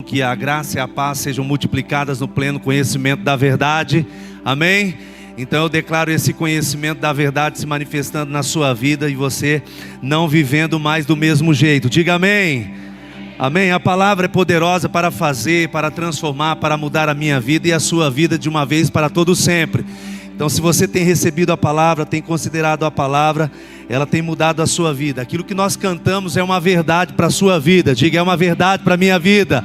que a graça e a paz sejam multiplicadas no pleno conhecimento da verdade. Amém? Então eu declaro esse conhecimento da verdade se manifestando na sua vida e você não vivendo mais do mesmo jeito. Diga amém. Amém. A palavra é poderosa para fazer, para transformar, para mudar a minha vida e a sua vida de uma vez para todo sempre. Então, se você tem recebido a palavra, tem considerado a palavra, ela tem mudado a sua vida. Aquilo que nós cantamos é uma verdade para a sua vida. Diga, é uma verdade para a minha vida.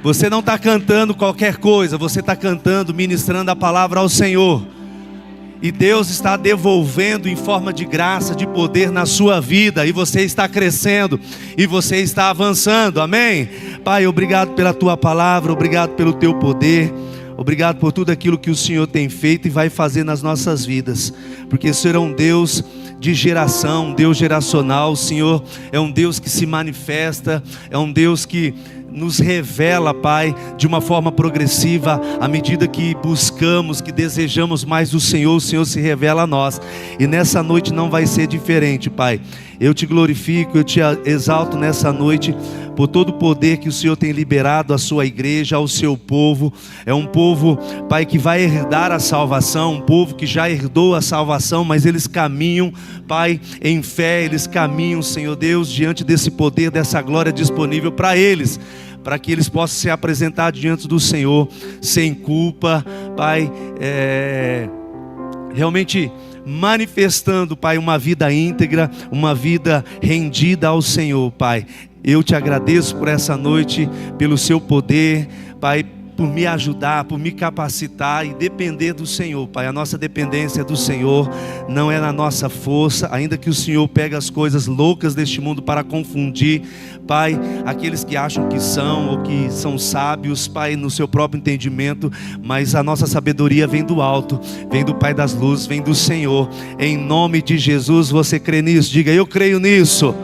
Você não está cantando qualquer coisa, você está cantando, ministrando a palavra ao Senhor. E Deus está devolvendo em forma de graça, de poder na sua vida. E você está crescendo, e você está avançando, amém? Pai, obrigado pela tua palavra, obrigado pelo teu poder. Obrigado por tudo aquilo que o Senhor tem feito e vai fazer nas nossas vidas. Porque o Senhor é um Deus de geração, um Deus geracional. O Senhor é um Deus que se manifesta, é um Deus que nos revela, Pai, de uma forma progressiva. À medida que buscamos, que desejamos mais do Senhor, o Senhor se revela a nós. E nessa noite não vai ser diferente, Pai. Eu te glorifico, eu te exalto nessa noite por todo o poder que o Senhor tem liberado à sua igreja, ao seu povo. É um povo, Pai, que vai herdar a salvação, um povo que já herdou a salvação, mas eles caminham, Pai, em fé, eles caminham, Senhor Deus, diante desse poder, dessa glória disponível para eles, para que eles possam se apresentar diante do Senhor, sem culpa, Pai, realmente manifestando, Pai, uma vida íntegra, uma vida rendida ao Senhor, Pai. Eu te agradeço por essa noite, pelo seu poder, Pai, por me ajudar, por me capacitar e depender do Senhor, Pai. A nossa dependência é do Senhor, não é na nossa força, ainda que o Senhor pegue as coisas loucas deste mundo para confundir, Pai, aqueles que acham que são ou que são sábios, Pai, no seu próprio entendimento, mas a nossa sabedoria vem do alto, vem do Pai das luzes, vem do Senhor. Em nome de Jesus, você crê nisso? Diga, eu creio nisso.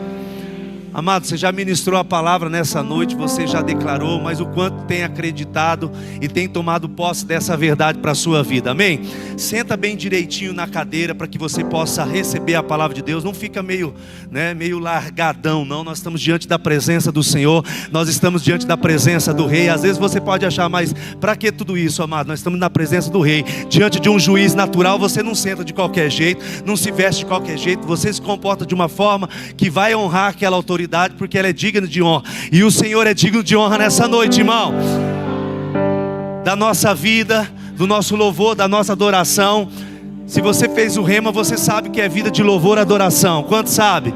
Amado, você já ministrou a palavra nessa noite, você já declarou, mas o quanto tem acreditado e tem tomado posse dessa verdade para a sua vida, amém? Senta bem direitinho na cadeira para que você possa receber a palavra de Deus. Não fica meio largadão, não. Nós estamos diante da presença do Senhor, nós estamos diante da presença do Rei. Às vezes você pode achar, mas para que tudo isso, amado? Nós estamos na presença do Rei, diante de um juiz natural. Você não senta de qualquer jeito, não se veste de qualquer jeito, você se comporta de uma forma que vai honrar aquela autoridade, porque ela é digna de honra, e o Senhor é digno de honra nessa noite, irmão, da nossa vida, do nosso louvor, da nossa adoração. Se você fez o rema, você sabe que é vida de louvor e adoração. Quanto sabe?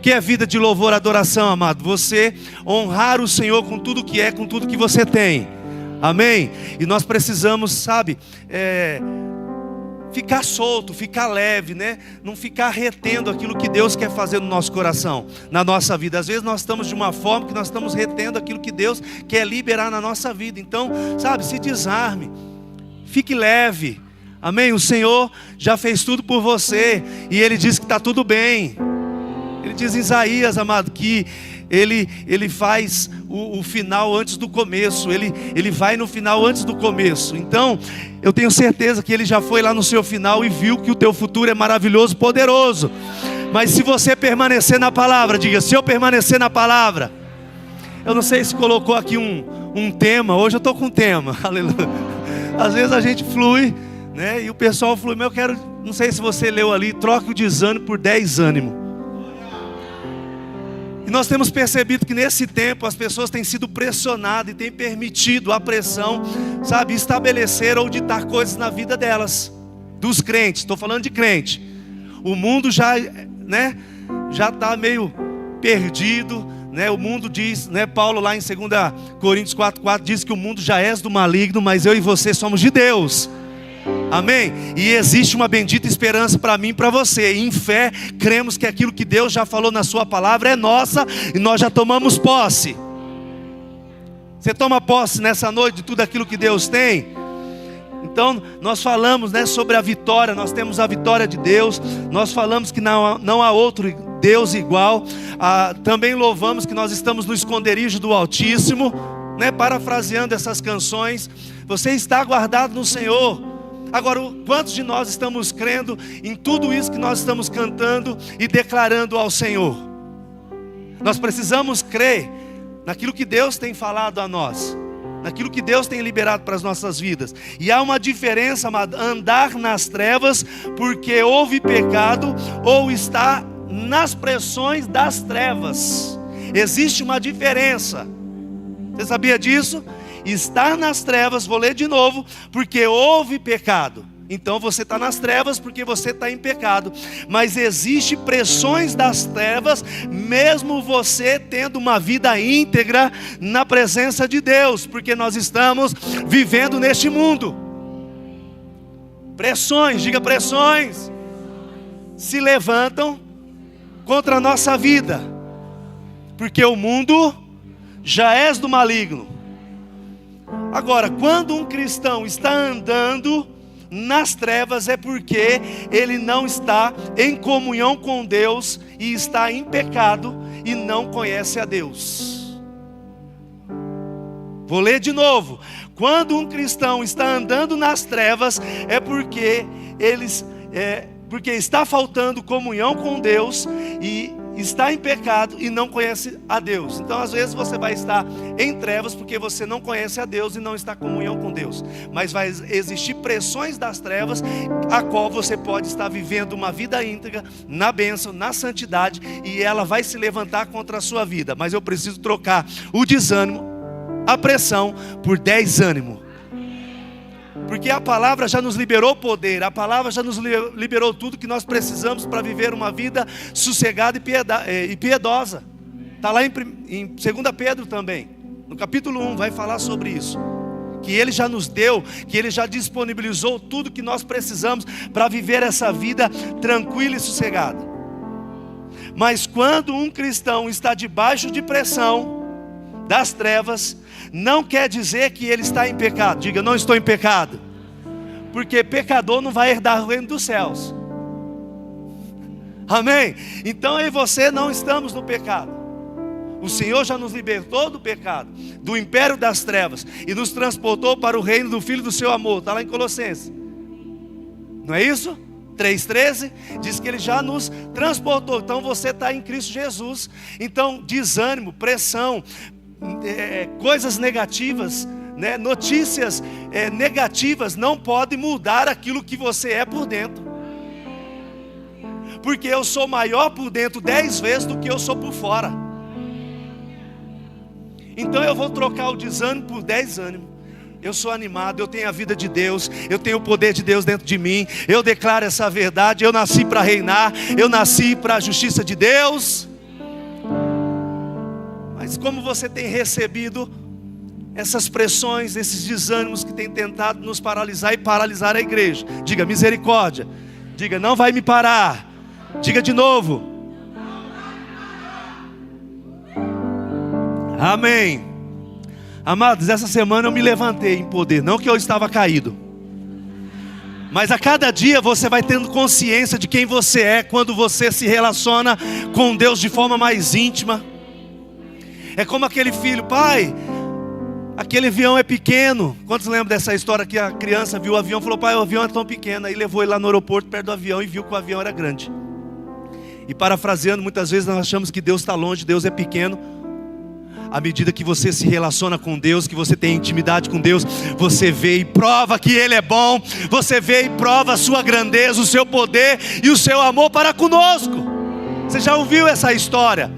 Que é vida de louvor e adoração, amado? Você honrar o Senhor com tudo que é, com tudo que você tem, amém? E nós precisamos, sabe, ficar solto, ficar leve, né? Não ficar retendo aquilo que Deus quer fazer no nosso coração, na nossa vida. Às vezes nós estamos de uma forma que nós estamos retendo aquilo que Deus quer liberar na nossa vida. Então, sabe, se desarme, fique leve, amém? O Senhor já fez tudo por você e Ele diz que está tudo bem. Ele diz em Isaías, amado, que Ele faz o final antes do começo. Ele vai no final antes do começo. Então, eu tenho certeza que Ele já foi lá no seu final e viu que o teu futuro é maravilhoso, poderoso. Mas se você permanecer na palavra, diga, se eu permanecer na palavra. Eu não sei se colocou aqui um tema. Hoje eu estou com um tema, aleluia. Às vezes a gente flui, né? E o pessoal flui, mas eu quero, não sei se você leu ali, troque o desânimo por 10 ânimo. E nós temos percebido que nesse tempo as pessoas têm sido pressionadas e têm permitido a pressão, sabe, estabelecer ou ditar coisas na vida delas, dos crentes. Estou falando de crente. O mundo já está meio perdido, né? O mundo diz, né? Paulo lá em 2 Coríntios 4,4 diz que o mundo já é do maligno, mas eu e você somos de Deus. Amém? E existe uma bendita esperança para mim e para você. Em fé, cremos que aquilo que Deus já falou na sua palavra é nossa e nós já tomamos posse. Você toma posse nessa noite de tudo aquilo que Deus tem? Então, nós falamos, né, sobre a vitória. Nós temos a vitória de Deus. Nós falamos que não há outro Deus igual. Também louvamos que nós estamos no esconderijo do Altíssimo, né, parafraseando essas canções. Você está guardado no Senhor. Agora, quantos de nós estamos crendo em tudo isso que nós estamos cantando e declarando ao Senhor? Nós precisamos crer naquilo que Deus tem falado a nós, naquilo que Deus tem liberado para as nossas vidas. E há uma diferença, amado, andar nas trevas porque houve pecado, ou está nas pressões das trevas. Existe uma diferença. Você sabia disso? Estar nas trevas, vou ler de novo, porque houve pecado. Então você está nas trevas porque você está em pecado. Mas existe pressões das trevas, mesmo você tendo uma vida íntegra na presença de Deus, porque nós estamos vivendo neste mundo. Pressões, diga pressões, se levantam contra a nossa vida, porque o mundo já é do maligno. Agora, quando um cristão está andando nas trevas, é porque ele não está em comunhão com Deus e está em pecado e não conhece a Deus. Vou ler de novo. Quando um cristão está andando nas trevas, é porque porque está faltando comunhão com Deus e está em pecado e não conhece a Deus. Então às vezes você vai estar em trevas porque você não conhece a Deus e não está em comunhão com Deus. Mas vai existir pressões das trevas, a qual você pode estar vivendo uma vida íntegra, na bênção, na santidade, e ela vai se levantar contra a sua vida. Mas eu preciso trocar o desânimo, a pressão, por desânimo. Porque a palavra já nos liberou poder, a palavra já nos liberou tudo que nós precisamos para viver uma vida sossegada e piedosa. Está lá em 2 Pedro também, no capítulo 1, vai falar sobre isso. Que Ele já nos deu, que Ele já disponibilizou tudo que nós precisamos para viver essa vida tranquila e sossegada. Mas quando um cristão está debaixo de pressão das trevas, não quer dizer que ele está em pecado. Diga, não estou em pecado. Porque pecador não vai herdar o reino dos céus. Amém? Então eu e você não estamos no pecado. O Senhor já nos libertou do pecado, do império das trevas, e nos transportou para o reino do Filho do seu amor. Está lá em Colossenses. Não é isso? 3,13 diz que Ele já nos transportou. Então você está em Cristo Jesus. Então desânimo, pressão, coisas negativas, né? Notícias negativas não podem mudar aquilo que você é por dentro. Porque eu sou maior por dentro 10 vezes do que eu sou por fora. Então eu vou trocar o desânimo por desânimo. Eu sou animado, eu tenho a vida de Deus, eu tenho o poder de Deus dentro de mim. Eu declaro essa verdade, eu nasci para reinar, eu nasci para a justiça de Deus. Mas como você tem recebido essas pressões, esses desânimos que têm tentado nos paralisar e paralisar a igreja? Diga misericórdia. Diga, não vai me parar. Diga de novo. Amém. Amados, essa semana eu me levantei em poder. Não que eu estava caído, mas a cada dia você vai tendo consciência de quem você é quando você se relaciona com Deus de forma mais íntima. É como aquele filho: pai, aquele avião é pequeno. Quantos lembram dessa história que a criança viu o avião e falou: pai, o avião é tão pequeno. Aí levou ele lá no aeroporto, perto do avião, e viu que o avião era grande. E parafraseando, muitas vezes nós achamos que Deus está longe, Deus é pequeno. À medida que você se relaciona com Deus, que você tem intimidade com Deus, você vê e prova que Ele é bom. Você vê e prova a sua grandeza, o seu poder e o seu amor para conosco. Você já ouviu essa história?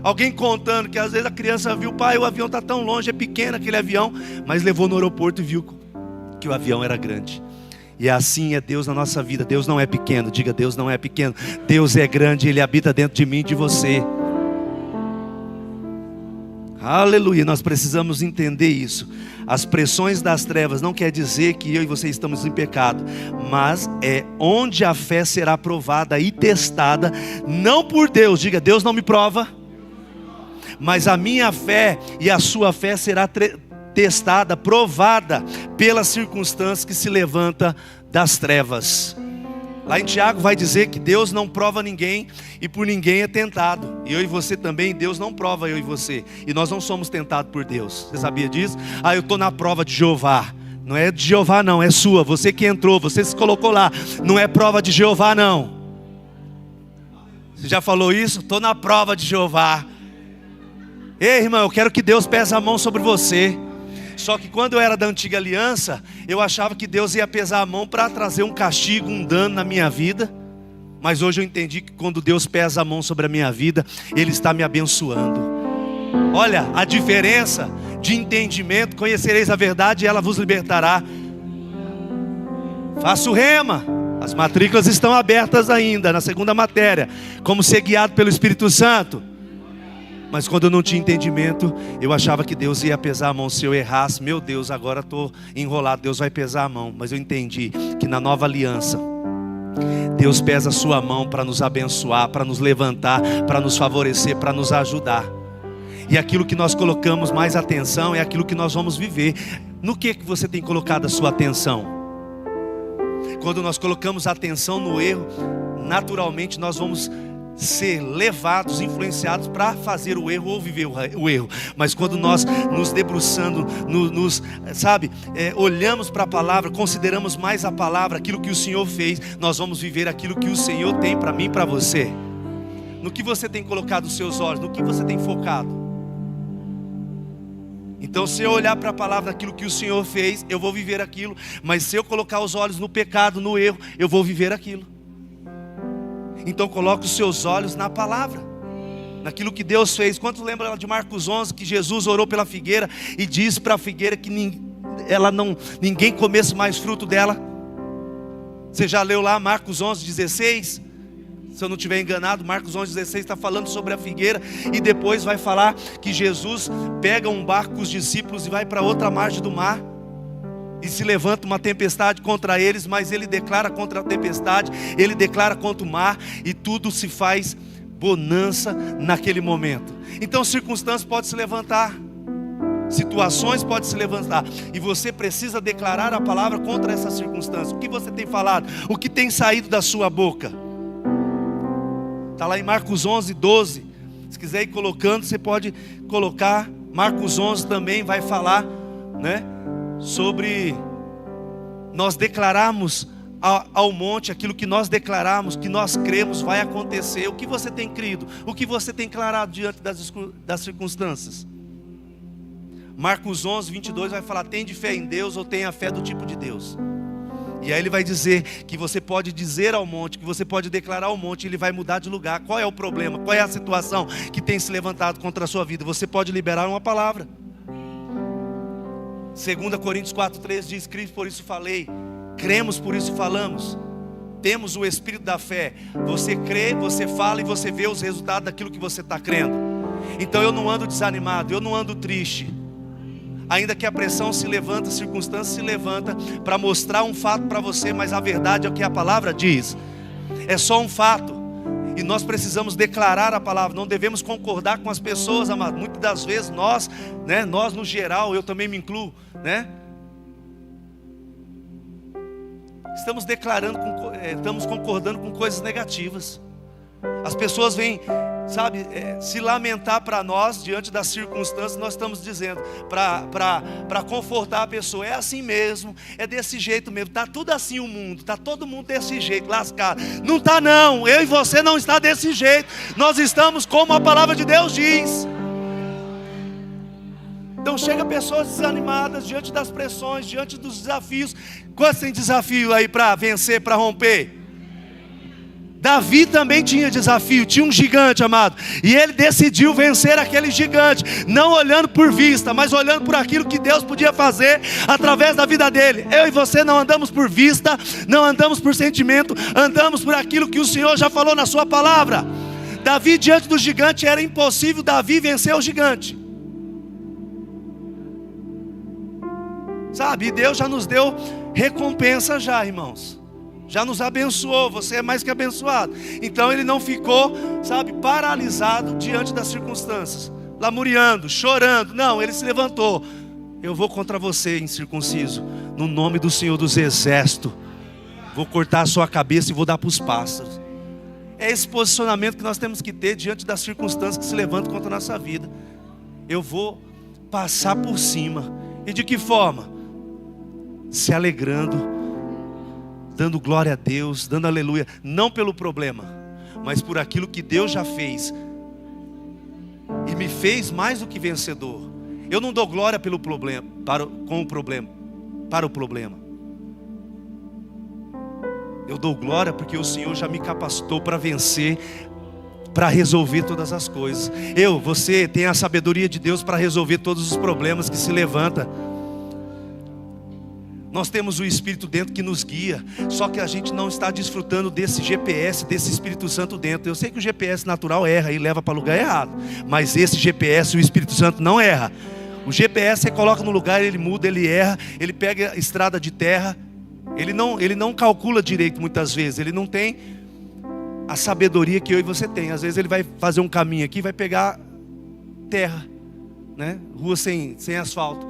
Alguém contando que às vezes a criança viu: pai, o avião está tão longe, é pequeno aquele avião. Mas levou no aeroporto e viu que o avião era grande. E assim é Deus na nossa vida. Deus não é pequeno. Diga, Deus não é pequeno. Deus é grande, Ele habita dentro de mim e de você. Aleluia, nós precisamos entender isso. As pressões das trevas não quer dizer que eu e você estamos em pecado, mas é onde a fé será provada e testada, não por Deus. Diga, Deus não me prova, mas a minha fé e a sua fé será testada, provada pelas circunstâncias que se levanta das trevas. Lá em Tiago vai dizer que Deus não prova ninguém e por ninguém é tentado. E eu e você também, Deus não prova eu e você. E nós não somos tentados por Deus. Você sabia disso? Eu estou na prova de Jeová. Não é de Jeová não, é sua. Você que entrou, você se colocou lá. Não é prova de Jeová não. Você já falou isso? Estou na prova de Jeová. Ei, irmão, eu quero que Deus pese a mão sobre você. Só que quando eu era da antiga aliança, eu achava que Deus ia pesar a mão para trazer um castigo, um dano na minha vida. Mas hoje eu entendi que quando Deus pesa a mão sobre a minha vida, Ele está me abençoando. Olha a diferença de entendimento. Conhecereis a verdade e ela vos libertará. Faça o rema. As matrículas estão abertas ainda na segunda matéria. Como ser guiado pelo Espírito Santo. Mas quando eu não tinha entendimento, eu achava que Deus ia pesar a mão. Se eu errasse, meu Deus, agora estou enrolado, Deus vai pesar a mão. Mas eu entendi que na nova aliança, Deus pesa a sua mão para nos abençoar, para nos levantar, para nos favorecer, para nos ajudar. E aquilo que nós colocamos mais atenção é aquilo que nós vamos viver. No que você tem colocado a sua atenção? Quando nós colocamos atenção no erro, naturalmente nós vamos ser levados, influenciados para fazer o erro ou viver o erro. Mas quando nós nos debruçando, olhamos para a palavra, consideramos mais a palavra, aquilo que o Senhor fez, nós vamos viver aquilo que o Senhor tem para mim e para você. No que você tem colocado os seus olhos, no que você tem focado. Então, se eu olhar para a palavra, aquilo que o Senhor fez, eu vou viver aquilo. Mas se eu colocar os olhos no pecado, no erro, eu vou viver aquilo. Então coloque os seus olhos na palavra, naquilo que Deus fez. Quantos lembram de Marcos 11, que Jesus orou pela figueira e disse para a figueira que ninguém comesse mais fruto dela? Você já leu lá Marcos 11, 16? Se eu não estiver enganado, Marcos 11, 16 está falando sobre a figueira. E depois vai falar que Jesus pega um barco com os discípulos e vai para outra margem do mar. E se levanta uma tempestade contra eles, mas ele declara contra a tempestade, ele declara contra o mar, e tudo se faz bonança naquele momento. Então circunstâncias podem se levantar, situações podem se levantar, e você precisa declarar a palavra contra essas circunstâncias. O que você tem falado? O que tem saído da sua boca? Está lá em Marcos 11, 12. Se quiser ir colocando, você pode colocar. Marcos 11 também vai falar, né, sobre nós declararmos ao monte aquilo que nós declaramos, que nós cremos vai acontecer. O que você tem crido? O que você tem declarado diante das circunstâncias? Marcos 11, 22 vai falar: tem de fé em Deus ou tem a fé do tipo de Deus? E aí ele vai dizer que você pode dizer ao monte, que você pode declarar ao monte, ele vai mudar de lugar. Qual é o problema? Qual é a situação que tem se levantado contra a sua vida? Você pode liberar uma palavra. 2 Coríntios 4,3 diz: Cristo, por isso falei, cremos, por isso falamos. Temos o espírito da fé. Você crê, você fala e você vê os resultados daquilo que você está crendo. Então eu não ando desanimado, eu não ando triste. Ainda que a pressão se levanta, a circunstância se levanta para mostrar um fato para você, mas a verdade é o que a palavra diz. É só um fato. E nós precisamos declarar a palavra. Não devemos concordar com as pessoas, amado. Muitas das vezes nós no geral, eu também me incluo, né? Estamos declarando, estamos concordando com coisas negativas. As pessoas vêm, se lamentar para nós diante das circunstâncias. Nós estamos dizendo para confortar a pessoa: é assim mesmo, é desse jeito mesmo, está tudo assim o mundo, está todo mundo desse jeito, lascado. Não está não, eu e você não está desse jeito. Nós estamos como a palavra de Deus diz. Então chega pessoas desanimadas diante das pressões, diante dos desafios. Quantos tem desafio aí para vencer, para romper? Davi também tinha desafio, tinha um gigante, amado, e ele decidiu vencer aquele gigante, não olhando por vista, mas olhando por aquilo que Deus podia fazer através da vida dele. Eu e você não andamos por vista, não andamos por sentimento, andamos por aquilo que o Senhor já falou na sua palavra. Davi diante do gigante, era impossível Davi vencer o gigante. E Deus já nos deu recompensa já, irmãos. Já nos abençoou, você é mais que abençoado. Então ele não ficou, paralisado diante das circunstâncias, lamuriando, chorando. Não, ele se levantou. Eu vou contra você, incircunciso, no nome do Senhor dos Exércitos. Vou cortar a sua cabeça e vou dar para os pássaros. É esse posicionamento que nós temos que ter diante das circunstâncias que se levantam contra a nossa vida. Eu vou passar por cima. E de que forma? Se alegrando, dando glória a Deus, dando aleluia, não pelo problema, mas por aquilo que Deus já fez. e me fez mais do que vencedor. Eu não dou glória pelo problema, para o problema. Eu dou glória porque o Senhor já me capacitou para vencer, para resolver todas as coisas. Você tem a sabedoria de Deus para resolver todos os problemas que se levantam. Nós temos o Espírito dentro que nos guia, só que a gente não está desfrutando desse GPS, desse Espírito Santo dentro. Eu sei que o GPS natural erra e leva para lugar errado, mas esse GPS, o Espírito Santo não erra. O GPS você coloca no lugar, ele muda, ele erra, ele pega a estrada de terra, ele não calcula direito muitas vezes, ele não tem a sabedoria que eu e você tem. Às vezes ele vai fazer um caminho aqui, vai pegar terra, né? Rua sem asfalto.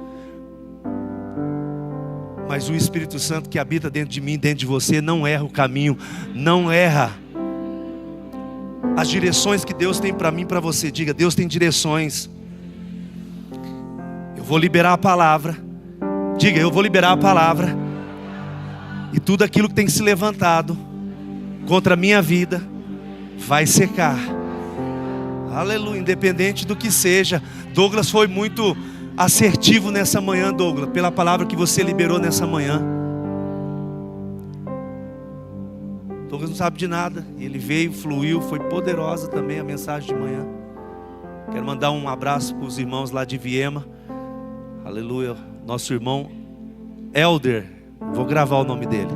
Mas o Espírito Santo que habita dentro de mim, dentro de você, não erra o caminho, não erra as direções que Deus tem para mim, para você. Diga: Deus tem direções. Eu vou liberar a palavra. Diga: eu vou liberar a palavra. E tudo aquilo que tem se levantado contra a minha vida vai secar. Aleluia, independente do que seja. Douglas foi muito assertivo nessa manhã, Douglas, pela palavra que você liberou nessa manhã. Douglas não sabe de nada, ele veio, fluiu, foi poderosa também a mensagem de manhã. Quero mandar um abraço para os irmãos lá de Viema. Aleluia, nosso irmão Elder, vou gravar o nome dele.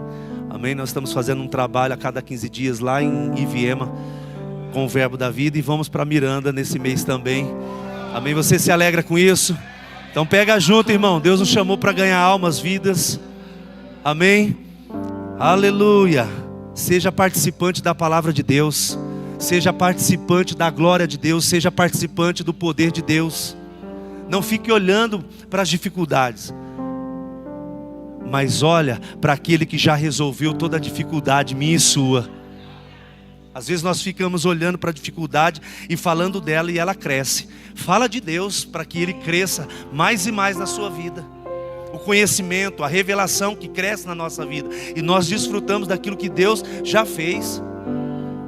Amém, nós estamos fazendo um trabalho a cada 15 dias lá em Viema, com o Verbo da Vida, e vamos para Miranda nesse mês também. Amém, você se alegra com isso? Então pega junto, irmão. Deus nos chamou para ganhar almas, vidas. Amém? Aleluia. Seja participante da palavra de Deus. Seja participante da glória de Deus. Seja participante do poder de Deus. Não fique olhando para as dificuldades, mas olha para aquele que já resolveu toda a dificuldade minha e sua. Às vezes nós ficamos olhando para a dificuldade e falando dela, e ela cresce. Fala de Deus para que Ele cresça mais e mais na sua vida. O conhecimento, a revelação que cresce na nossa vida, e nós desfrutamos daquilo que Deus já fez.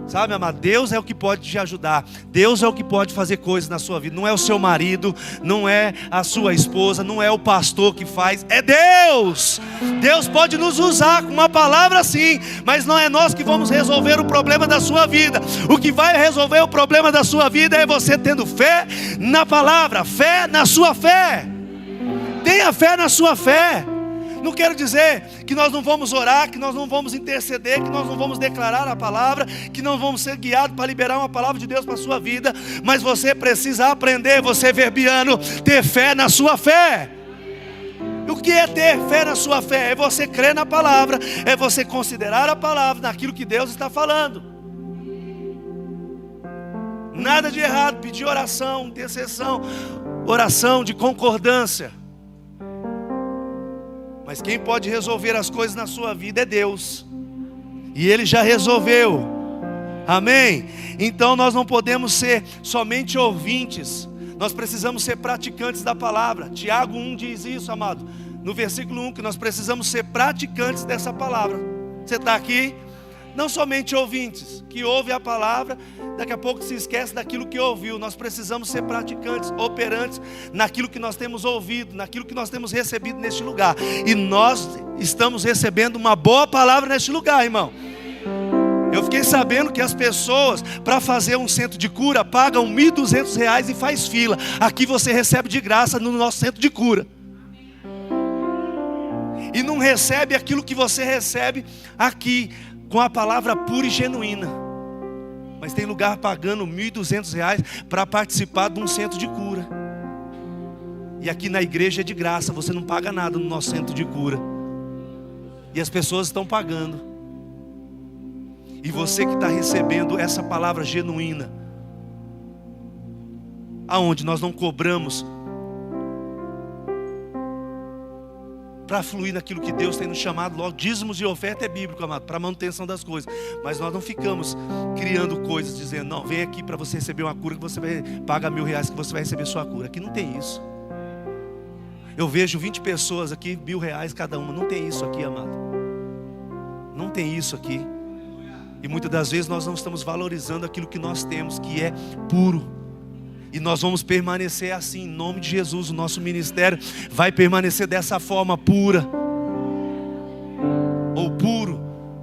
Sabe, amado, Deus é o que pode te ajudar. Deus é o que pode fazer coisas na sua vida. Não é o seu marido, não é a sua esposa, não é o pastor que faz, é Deus. Deus pode nos usar com uma palavra sim, mas não é nós que vamos resolver o problema da sua vida. O que vai resolver o problema da sua vida é você tendo fé na palavra, fé na sua fé. Tenha fé na sua fé. Não quero dizer que nós não vamos orar, que nós não vamos interceder, que nós não vamos declarar a palavra, que não vamos ser guiados para liberar uma palavra de Deus para a sua vida. Mas você precisa aprender, você verbiano, ter fé na sua fé. O que é ter fé na sua fé? É você crer na palavra, é você considerar a palavra naquilo que Deus está falando. Nada de errado, pedir oração, intercessão, oração de concordância. Mas quem pode resolver as coisas na sua vida é Deus. E Ele já resolveu. Amém? Então nós não podemos ser somente ouvintes. Nós precisamos ser praticantes da palavra. Tiago 1 diz isso, amado. No versículo 1, que nós precisamos ser praticantes dessa palavra. Você está aqui? Não somente ouvintes, que ouvem a palavra, daqui a pouco se esquece daquilo que ouviu. Nós precisamos ser praticantes, operantes naquilo que nós temos ouvido, naquilo que nós temos recebido neste lugar. E nós estamos recebendo uma boa palavra neste lugar, irmão. Eu fiquei sabendo que as pessoas, para fazer um centro de cura, pagam R$ 1.200 e faz fila. Aqui você recebe de graça no nosso centro de cura. E não recebe aquilo que você recebe aqui, com a palavra pura e genuína. Mas tem lugar pagando R$ 1.200 para participar de um centro de cura. E aqui na igreja é de graça, você não paga nada no nosso centro de cura. E as pessoas estão pagando. E você que está recebendo essa palavra genuína, aonde nós não cobramos, para fluir naquilo que Deus tem nos chamado, logo, dízimos e oferta é bíblico, amado, para a manutenção das coisas. Mas nós não ficamos criando coisas, dizendo, não, vem aqui para você receber uma cura, que você vai pagar R$ 1.000 que você vai receber sua cura. Aqui não tem isso. Eu vejo 20 pessoas aqui, R$ 1.000 cada uma. Não tem isso aqui, amado. Não tem isso aqui. E muitas das vezes nós não estamos valorizando aquilo que nós temos, que é puro, E nós vamos permanecer assim, em nome de Jesus. O nosso ministério vai permanecer dessa forma pura, ou puro,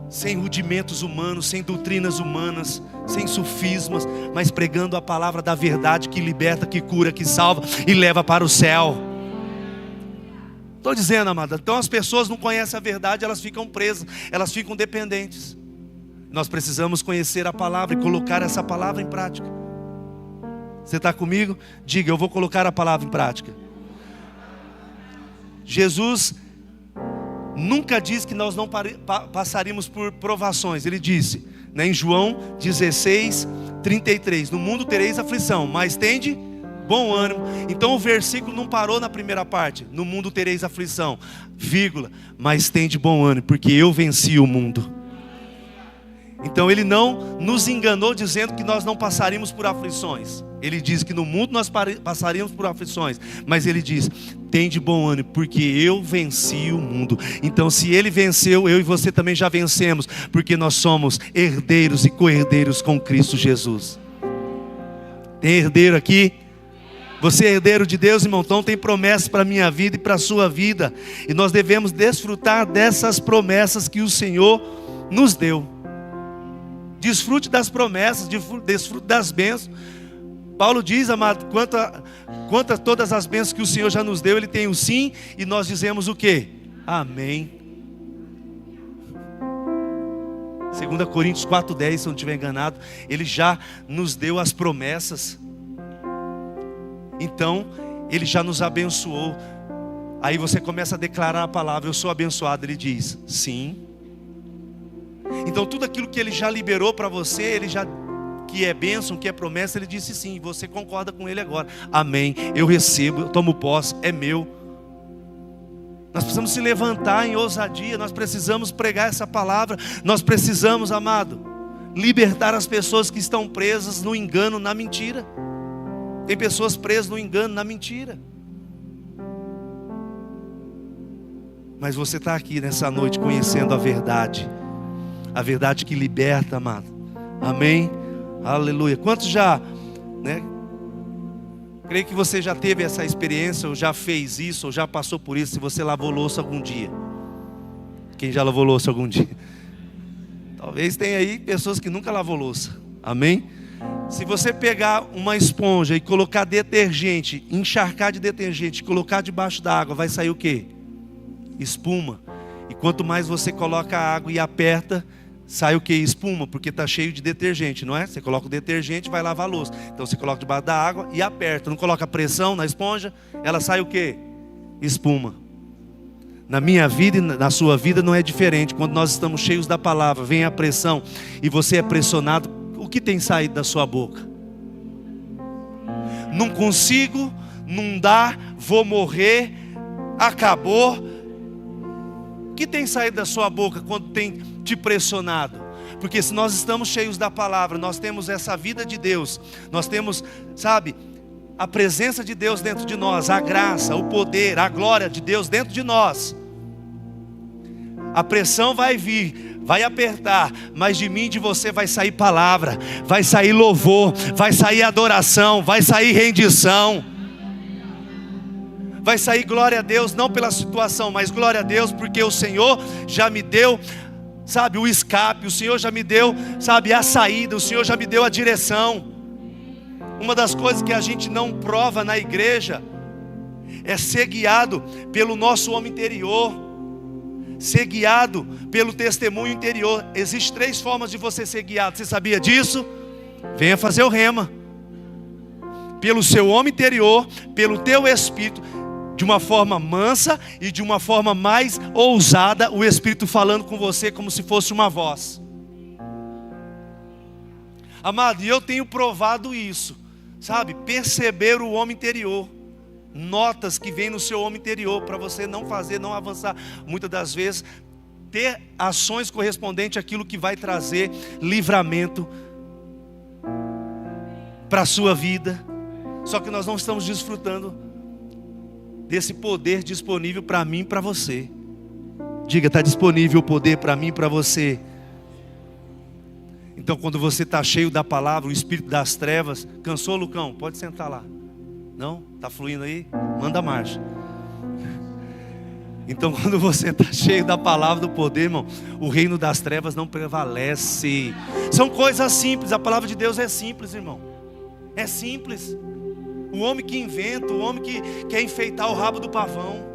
sem rudimentos humanos, sem doutrinas humanas, sem sofismas, mas pregando a palavra da verdade que liberta, que cura, que salva e leva para o céu. Estou dizendo, amada, então as pessoas não conhecem a verdade, elas ficam presas, elas ficam dependentes. Nós precisamos conhecer a palavra e colocar essa palavra em prática. Você está comigo? Diga, eu vou colocar a palavra em prática. Jesus nunca disse que nós não passaríamos por provações. Ele disse, né, em João 16:33, no mundo tereis aflição, mas tende bom ânimo. Então o versículo não parou na primeira parte, no mundo tereis aflição, vírgula, mas tende bom ânimo, porque eu venci o mundo. Então ele não nos enganou dizendo que nós não passaríamos por aflições. Ele diz que no mundo nós passaríamos por aflições, mas ele diz, tem de bom ânimo, porque eu venci o mundo. Então se ele venceu, eu e você também já vencemos, porque nós somos herdeiros e co-herdeiros com Cristo Jesus. Tem herdeiro aqui? Você é herdeiro de Deus, irmão? Então tem promessas para a minha vida e para a sua vida, e nós devemos desfrutar dessas promessas que o Senhor nos deu. Desfrute das promessas, desfrute das bênçãos. Paulo diz, amado, quanto a todas as bênçãos que o Senhor já nos deu, Ele tem o sim, e nós dizemos o quê? Amém. 2 Coríntios 4:10, se eu não estiver enganado, Ele já nos deu as promessas. Então, Ele já nos abençoou. Aí você começa a declarar a palavra, eu sou abençoado. Ele diz, sim. Então tudo aquilo que Ele já liberou para você, Ele já, que é bênção, que é promessa, Ele disse sim, você concorda com Ele agora. Amém, eu recebo, eu tomo posse, é meu. Nós precisamos se levantar em ousadia, nós precisamos pregar essa palavra, nós precisamos, amado, libertar as pessoas que estão presas no engano, na mentira. Tem pessoas presas no engano, na mentira. Mas você está aqui nessa noite conhecendo a verdade que liberta, amado. Amém? Aleluia. Quantos já, né? Creio que você já teve essa experiência, ou já fez isso, ou já passou por isso, se você lavou louça algum dia. Quem já lavou louça algum dia? Talvez tenha aí pessoas que nunca lavou louça. Amém? Se você pegar uma esponja e colocar detergente, encharcar de detergente, colocar debaixo da água, vai sair o quê? Espuma. E quanto mais você coloca a água e aperta, sai o que? Espuma, porque está cheio de detergente, não é? Você coloca o detergente e vai lavar a louça. Então você coloca debaixo da água e aperta. Não coloca pressão na esponja, ela sai o que? Espuma. Na minha vida e na sua vida não é diferente. Quando nós estamos cheios da palavra, vem a pressão e você é pressionado, o que tem saído da sua boca? Não consigo, não dá, vou morrer, acabou. O que tem saído da sua boca quando tem te pressionado? Porque se nós estamos cheios da palavra, nós temos essa vida de Deus, nós temos, sabe, a presença de Deus dentro de nós, a graça, o poder, a glória de Deus dentro de nós. A pressão vai vir, vai apertar, mas de mim e de você vai sair palavra, vai sair louvor, vai sair adoração, vai sair rendição. Vai sair glória a Deus, não pela situação, mas glória a Deus, porque o Senhor já me deu, sabe, o escape, o Senhor já me deu, sabe, a saída, o Senhor já me deu a direção. Uma das coisas que a gente não prova na igreja é ser guiado pelo nosso homem interior, ser guiado pelo testemunho interior. Existem 3 formas de você ser guiado, você sabia disso? Venha fazer o rema. Pelo seu homem interior, pelo teu espírito, de uma forma mansa e de uma forma mais ousada, o Espírito falando com você como se fosse uma voz. Amado, e eu tenho provado isso, sabe, perceber o homem interior, notas que vêm no seu homem interior, para você não fazer, não avançar, muitas das vezes, ter ações correspondentes àquilo que vai trazer livramento para a sua vida. Só que nós não estamos desfrutando desse poder disponível para mim e para você. Diga, está disponível o poder para mim e para você. Então quando você está cheio da palavra, o espírito das trevas... Cansou, Lucão? Pode sentar lá. Não? Está fluindo aí? Manda marcha. Então quando você está cheio da palavra do poder, irmão, o reino das trevas não prevalece. São coisas simples, a palavra de Deus é simples, irmão. É simples. O homem que inventa, o homem que quer enfeitar o rabo do pavão.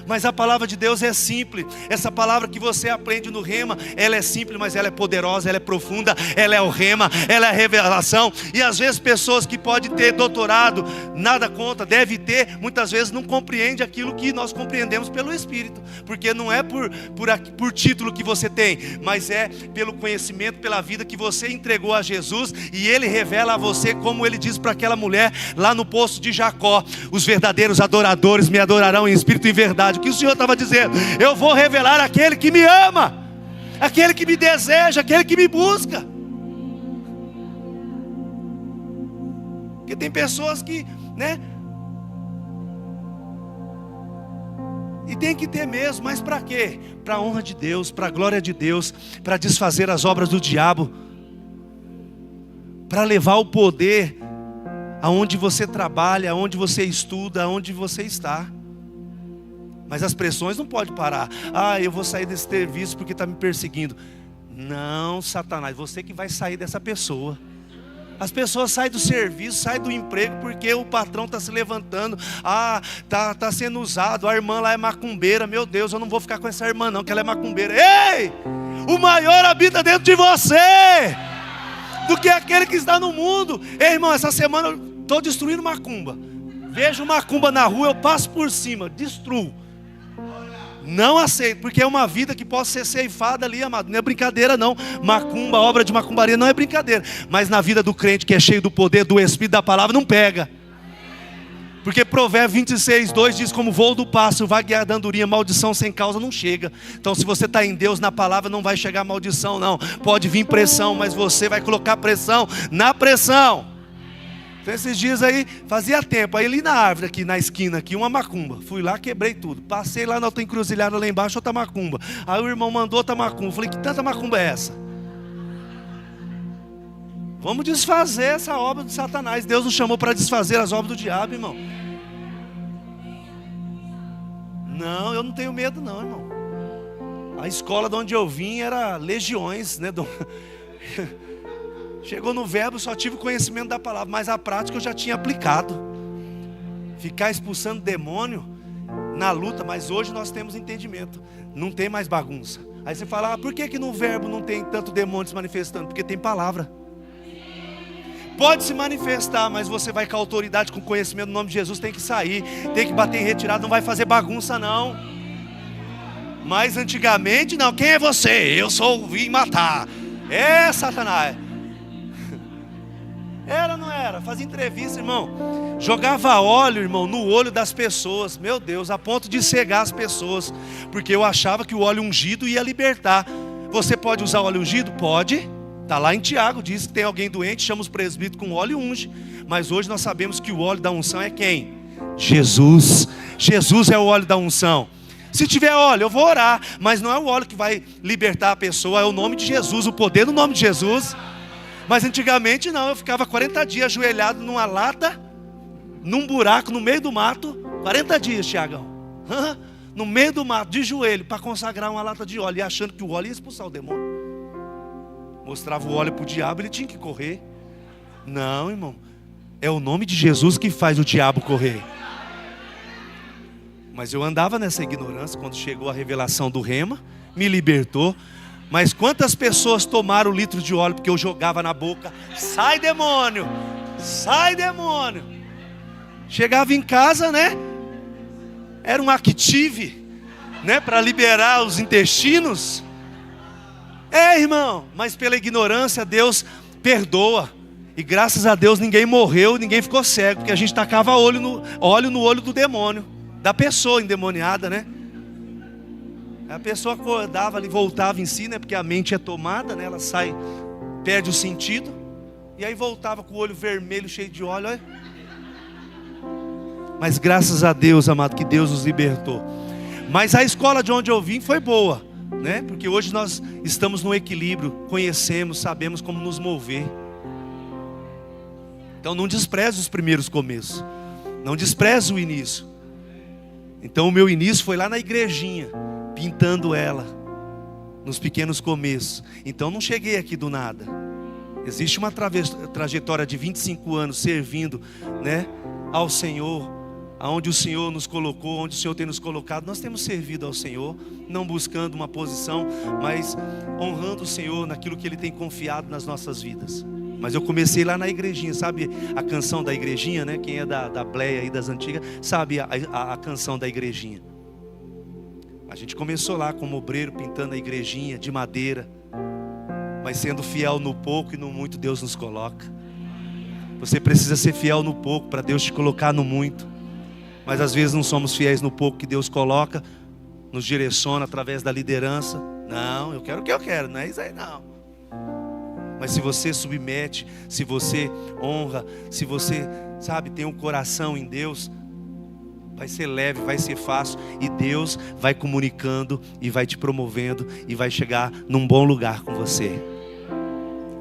Mas a palavra de Deus é simples. Essa palavra que você aprende no rema, ela é simples, mas ela é poderosa, ela é profunda. Ela é o rema, ela é a revelação. E às vezes pessoas que podem ter doutorado, nada contra, deve ter, muitas vezes não compreende aquilo que nós compreendemos pelo Espírito. Porque não é por título que você tem, mas é pelo conhecimento, pela vida que você entregou a Jesus. E Ele revela a você, como Ele diz para aquela mulher lá no poço de Jacó: os verdadeiros adoradores me adorarão em espírito e verdade. O que o Senhor estava dizendo? Eu vou revelar aquele que me ama, aquele que me deseja, aquele que me busca. Porque tem pessoas que, né? E tem que ter mesmo, mas para quê? Para a honra de Deus, para a glória de Deus, para desfazer as obras do diabo, para levar o poder aonde você trabalha, aonde você estuda, aonde você está. Mas as pressões não podem parar. Eu vou sair desse serviço porque está me perseguindo. Não, Satanás, você que vai sair dessa pessoa. As pessoas saem do serviço, saem do emprego porque o patrão está se levantando. Tá sendo usado, a irmã lá é macumbeira. Meu Deus, eu não vou ficar com essa irmã não, que ela é macumbeira. Ei, o maior habita dentro de você do que aquele que está no mundo. Ei, irmão, essa semana eu estou destruindo macumba. Vejo macumba na rua, eu passo por cima, destruo. Não aceito, porque é uma vida que pode ser ceifada ali, amado. Não é brincadeira não. Macumba, obra de macumbaria não é brincadeira. Mas na vida do crente que é cheio do poder, do Espírito, da palavra, não pega. Porque Provérbios 26:2 diz: como voo do pássaro, vaguear da andorinha, maldição sem causa não chega. Então se você está em Deus, na palavra, não vai chegar maldição não. Pode vir pressão, mas você vai colocar pressão na pressão. Então esses dias aí, fazia tempo, aí ali na árvore aqui, na esquina aqui, uma macumba. Fui lá, quebrei tudo. Passei lá na outra encruzilhada lá embaixo, outra macumba. Aí o irmão mandou outra macumba. Falei: que tanta macumba é essa? Vamos desfazer essa obra de Satanás. Deus nos chamou para desfazer as obras do diabo, irmão. Não, eu não tenho medo não, irmão. A escola de onde eu vim era legiões, né? Chegou no verbo, só tive conhecimento da palavra, mas a prática eu já tinha aplicado. Ficar expulsando demônio na luta, mas hoje nós temos entendimento. Não tem mais bagunça. Aí você fala: por que no verbo não tem tanto demônio se manifestando? Porque tem palavra. Pode se manifestar, mas você vai com a autoridade, com conhecimento no nome de Jesus, tem que sair, tem que bater em retirada, não vai fazer bagunça não. Mas antigamente não. Quem é você? Eu sou, vim matar. É Satanás. Era ou não era? Fazia entrevista, irmão. Jogava óleo, irmão, no olho das pessoas. Meu Deus, a ponto de cegar as pessoas. Porque eu achava que o óleo ungido ia libertar. Você pode usar óleo ungido? Pode. Está lá em Tiago, diz que tem alguém doente, chama os presbíteros com óleo e unge. Mas hoje nós sabemos que o óleo da unção é quem? Jesus. Jesus é o óleo da unção. Se tiver óleo, eu vou orar. Mas não é o óleo que vai libertar a pessoa, é o nome de Jesus, o poder do nome de Jesus. Mas antigamente não, eu ficava 40 dias ajoelhado numa lata, num buraco, no meio do mato. 40 dias, Tiagão. No meio do mato, de joelho, para consagrar uma lata de óleo. E achando que o óleo ia expulsar o demônio. Mostrava o óleo para o diabo, ele tinha que correr. Não, irmão. É o nome de Jesus que faz o diabo correr. Mas eu andava nessa ignorância. Quando chegou a revelação do rema, me libertou. Mas quantas pessoas tomaram o litro de óleo porque eu jogava na boca? Sai demônio, sai demônio. Chegava em casa, né? Era um Active, né? Para liberar os intestinos. Irmão, mas pela ignorância Deus perdoa. E graças a Deus ninguém morreu, ninguém ficou cego. Porque a gente tacava óleo no olho do demônio, da pessoa endemoniada, né? A pessoa acordava ali, voltava em si, né? Porque a mente é tomada, né? Ela sai, perde o sentido. E aí voltava com o olho vermelho, cheio de óleo, olha. Mas graças a Deus, amado, que Deus nos libertou. Mas a escola de onde eu vim foi boa. né? Porque hoje nós estamos no equilíbrio, conhecemos, sabemos como nos mover. Então não despreze os primeiros começos, não despreze o início. Então o meu início foi lá na igrejinha, pintando ela, nos pequenos começos. Então não cheguei aqui do nada. Existe uma trajetória de 25 anos servindo, né, ao Senhor, aonde o Senhor nos colocou, onde o Senhor tem nos colocado. Nós temos servido ao Senhor, não buscando uma posição, mas honrando o Senhor naquilo que Ele tem confiado nas nossas vidas. Mas eu comecei lá na igrejinha, sabe a canção da igrejinha, né? Quem é da Bleia aí das antigas, sabe a canção da igrejinha. A gente começou lá como obreiro, pintando a igrejinha de madeira, mas sendo fiel no pouco e no muito Deus nos coloca. Você precisa ser fiel no pouco para Deus te colocar no muito. Mas às vezes não somos fiéis no pouco que Deus coloca, nos direciona através da liderança. Não, eu quero o que eu quero, não é isso aí não. Mas se você submete, se você honra, se você, sabe, tem um coração em Deus, vai ser leve, vai ser fácil. E Deus vai comunicando e vai te promovendo e vai chegar num bom lugar com você.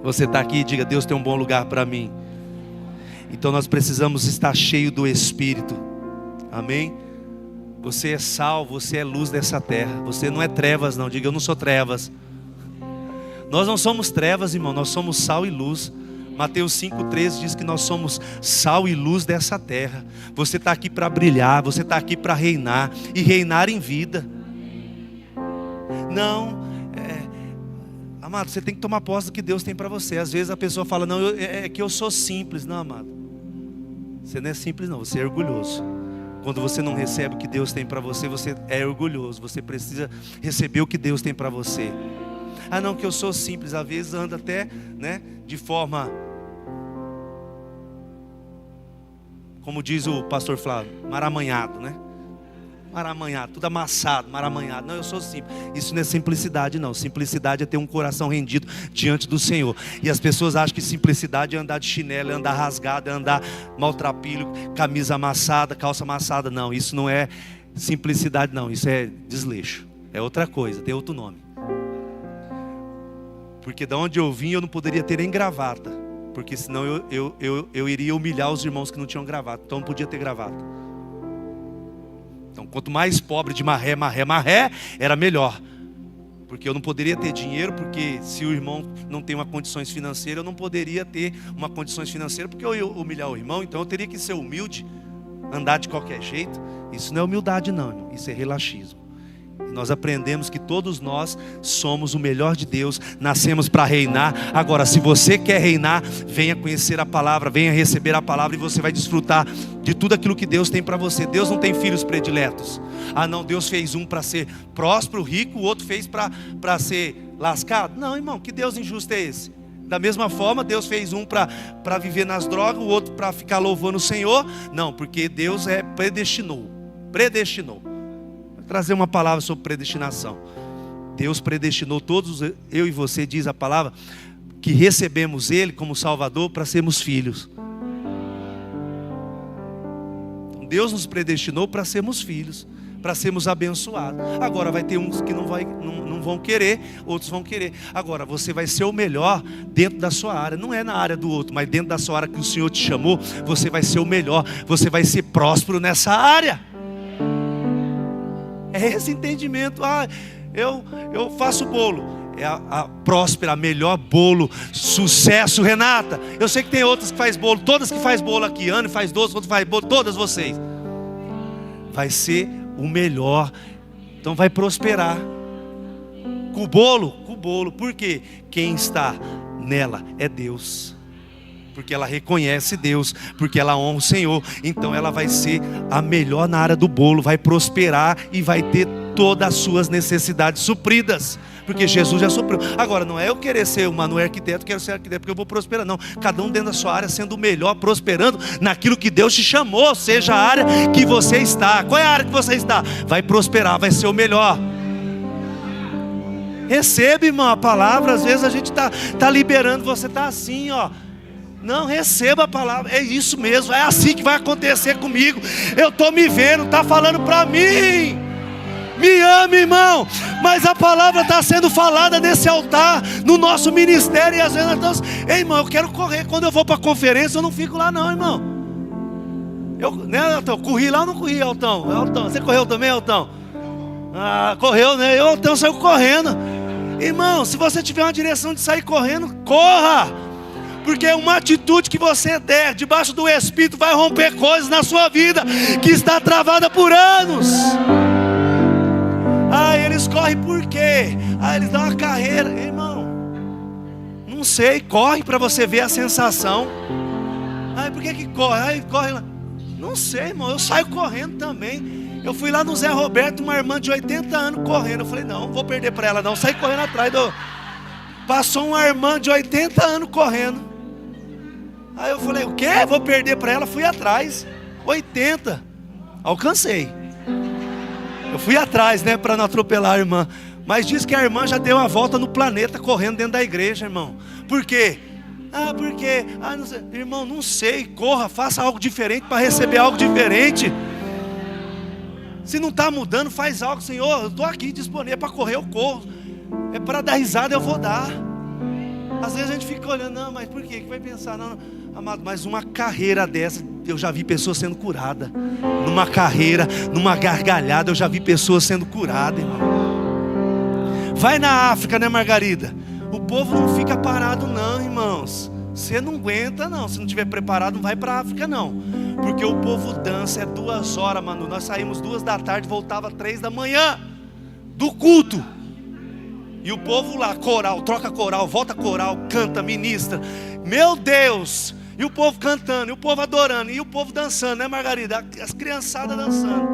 Você está aqui e diga: Deus tem um bom lugar para mim. Então nós precisamos estar cheio do Espírito. Amém? Você é sal, você é luz dessa terra. Você não é trevas não, diga: eu não sou trevas. Nós não somos trevas, irmão, nós somos sal e luz. Mateus 5,13 diz que nós somos sal e luz dessa terra. Você está aqui para brilhar, você está aqui para reinar, e reinar em vida. Não, amado, você tem que tomar posse do que Deus tem para você. Às vezes a pessoa fala: não, é que eu sou simples. Não, amado, você não é simples não, você é orgulhoso. Quando você não recebe o que Deus tem para você, você é orgulhoso. Você precisa receber o que Deus tem para você. Ah não, que eu sou simples. Às vezes anda até, né, de forma, como diz o pastor Flávio, maramanhado, né? Maramanhado, tudo amassado, maramanhado. Não, eu sou simples. Isso não é simplicidade não. Simplicidade é ter um coração rendido diante do Senhor. E as pessoas acham que simplicidade é andar de chinelo, é andar rasgado, é andar maltrapilho, camisa amassada, calça amassada. Não, isso não é simplicidade não. Isso é desleixo. É outra coisa, tem outro nome. Porque da onde eu vim eu não poderia ter nem gravata, porque senão eu iria humilhar os irmãos que não tinham gravata. Então não podia ter gravata. Então quanto mais pobre de marré era melhor. Porque eu não poderia ter dinheiro, porque se o irmão não tem uma condições financeiras, eu não poderia ter uma condições financeiras, porque eu ia humilhar o irmão. Então eu teria que ser humilde, andar de qualquer jeito. Isso não é humildade não, irmão. Isso é relaxismo. Nós aprendemos que todos nós somos o melhor de Deus, nascemos para reinar. Agora, se você quer reinar, venha conhecer a palavra, venha receber a palavra, e você vai desfrutar de tudo aquilo que Deus tem para você. Deus não tem filhos prediletos. Ah não, Deus fez um para ser próspero, rico, o outro fez para ser lascado. Não, irmão, que Deus injusto é esse? Da mesma forma, Deus fez um para viver nas drogas, o outro para ficar louvando o Senhor. Não, porque Deus predestinou. Trazer uma palavra sobre predestinação. Deus predestinou todos, eu e você, diz a palavra, que recebemos Ele como Salvador para sermos filhos. Deus nos predestinou para sermos filhos, para sermos abençoados. Agora vai ter uns que não vão querer, outros vão querer. Agora você vai ser o melhor dentro da sua área. Não é na área do outro, mas dentro da sua área que o Senhor te chamou, você vai ser o melhor. Você vai ser próspero nessa área. É esse entendimento. Ah, eu faço bolo. É a próspera, a melhor bolo. Sucesso, Renata. Eu sei que tem outras que faz bolo. Todas que faz bolo aqui. Ana faz doce, outro faz bolo. Todas vocês. Vai ser o melhor. Então vai prosperar. Com o bolo. Por quê? Quem está nela é Deus. Porque ela reconhece Deus, porque ela honra o Senhor. Então ela vai ser a melhor na área do bolo, vai prosperar e vai ter todas as suas necessidades supridas, porque Jesus já supriu. Agora não é eu querer ser uma, não é arquiteto, quero ser arquiteto porque eu vou prosperar. Não, cada um dentro da sua área sendo o melhor, prosperando naquilo que Deus te chamou. Seja a área que você está. Qual é a área que você está? Vai prosperar, vai ser o melhor. Recebe, irmão, a palavra. Às vezes a gente está liberando, você está assim, ó. Não, receba a palavra. É isso mesmo, é assim que vai acontecer comigo. Eu estou me vendo, está falando para mim. Me ame, irmão. Mas a palavra está sendo falada nesse altar, no nosso ministério. E às vezes nós estamos, ei, irmão, eu quero correr. Quando eu vou para a conferência, eu não fico lá não, irmão. Né, Altão? Corri lá ou não corri, Altão? Altão, você correu também, Altão? Ah, correu, né? Eu, Altão, saiu correndo. Irmão, se você tiver uma direção de sair correndo, corra. Porque uma atitude que você der debaixo do Espírito vai romper coisas na sua vida que está travada por anos. Ah, eles correm por quê? Ah, eles dão uma carreira. Irmão, não sei, corre para você ver a sensação. Ah, por que corre? Ah, corre lá. Não sei, irmão, eu saio correndo também. Eu fui lá no Zé Roberto, uma irmã de 80 anos correndo. Eu falei, não vou perder para ela não. Saí correndo atrás do... Passou uma irmã de 80 anos correndo. Aí eu falei, o quê? Vou perder para ela? Fui atrás. 80. Alcancei. Eu fui atrás, né, para não atropelar a irmã. Mas diz que a irmã já deu uma volta no planeta correndo dentro da igreja, irmão. Por quê? Ah, por quê? Ah, não sei. Irmão, não sei. Corra, faça algo diferente para receber algo diferente. Se não está mudando, faz algo. Senhor, eu estou aqui disponível para correr, eu corro. É para dar risada, eu vou dar. Às vezes a gente fica olhando, não, mas por quê? Que vai pensar? Não, amado, mas uma carreira dessa, eu já vi pessoas sendo curadas. Numa carreira, numa gargalhada, eu já vi pessoas sendo curadas, irmão. Vai na África, né, Margarida? O povo não fica parado não, irmãos. Você não aguenta não, se não estiver preparado não vai para a África não. Porque o povo dança, é 2 horas, mano. Nós saímos 2 da tarde, voltava 3 da manhã do culto. E o povo lá, coral, troca coral, volta coral, canta, ministra. Meu Deus! E o povo cantando, e o povo adorando, e o povo dançando, né, Margarida? As criançadas dançando.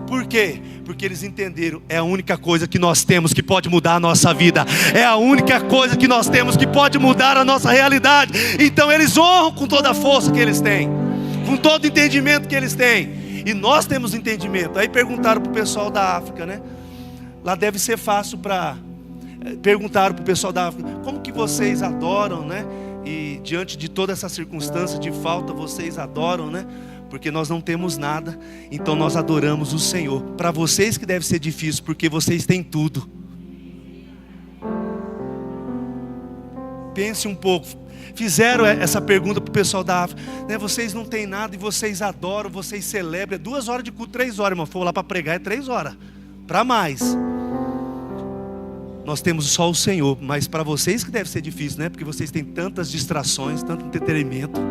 Por quê? Porque eles entenderam, é a única coisa que nós temos que pode mudar a nossa vida. É a única coisa que nós temos que pode mudar a nossa realidade. Então eles honram com toda a força que eles têm, com todo o entendimento que eles têm. E nós temos entendimento. Aí perguntaram para o pessoal da África, né? Lá deve ser fácil para... Perguntaram para o pessoal da África, como que vocês adoram, né? E diante de toda essa circunstância de falta, vocês adoram, né? Porque nós não temos nada, então nós adoramos o Senhor. Para vocês que deve ser difícil, porque vocês têm tudo. Pense um pouco. Fizeram essa pergunta para o pessoal da África, né? Vocês não têm nada e vocês adoram, vocês celebram. É 2 horas de culto, 3 horas, irmão. For lá para pregar é 3 horas, para mais. Nós temos só o Senhor, mas para vocês que deve ser difícil, né? Porque vocês têm tantas distrações, tanto entretenimento.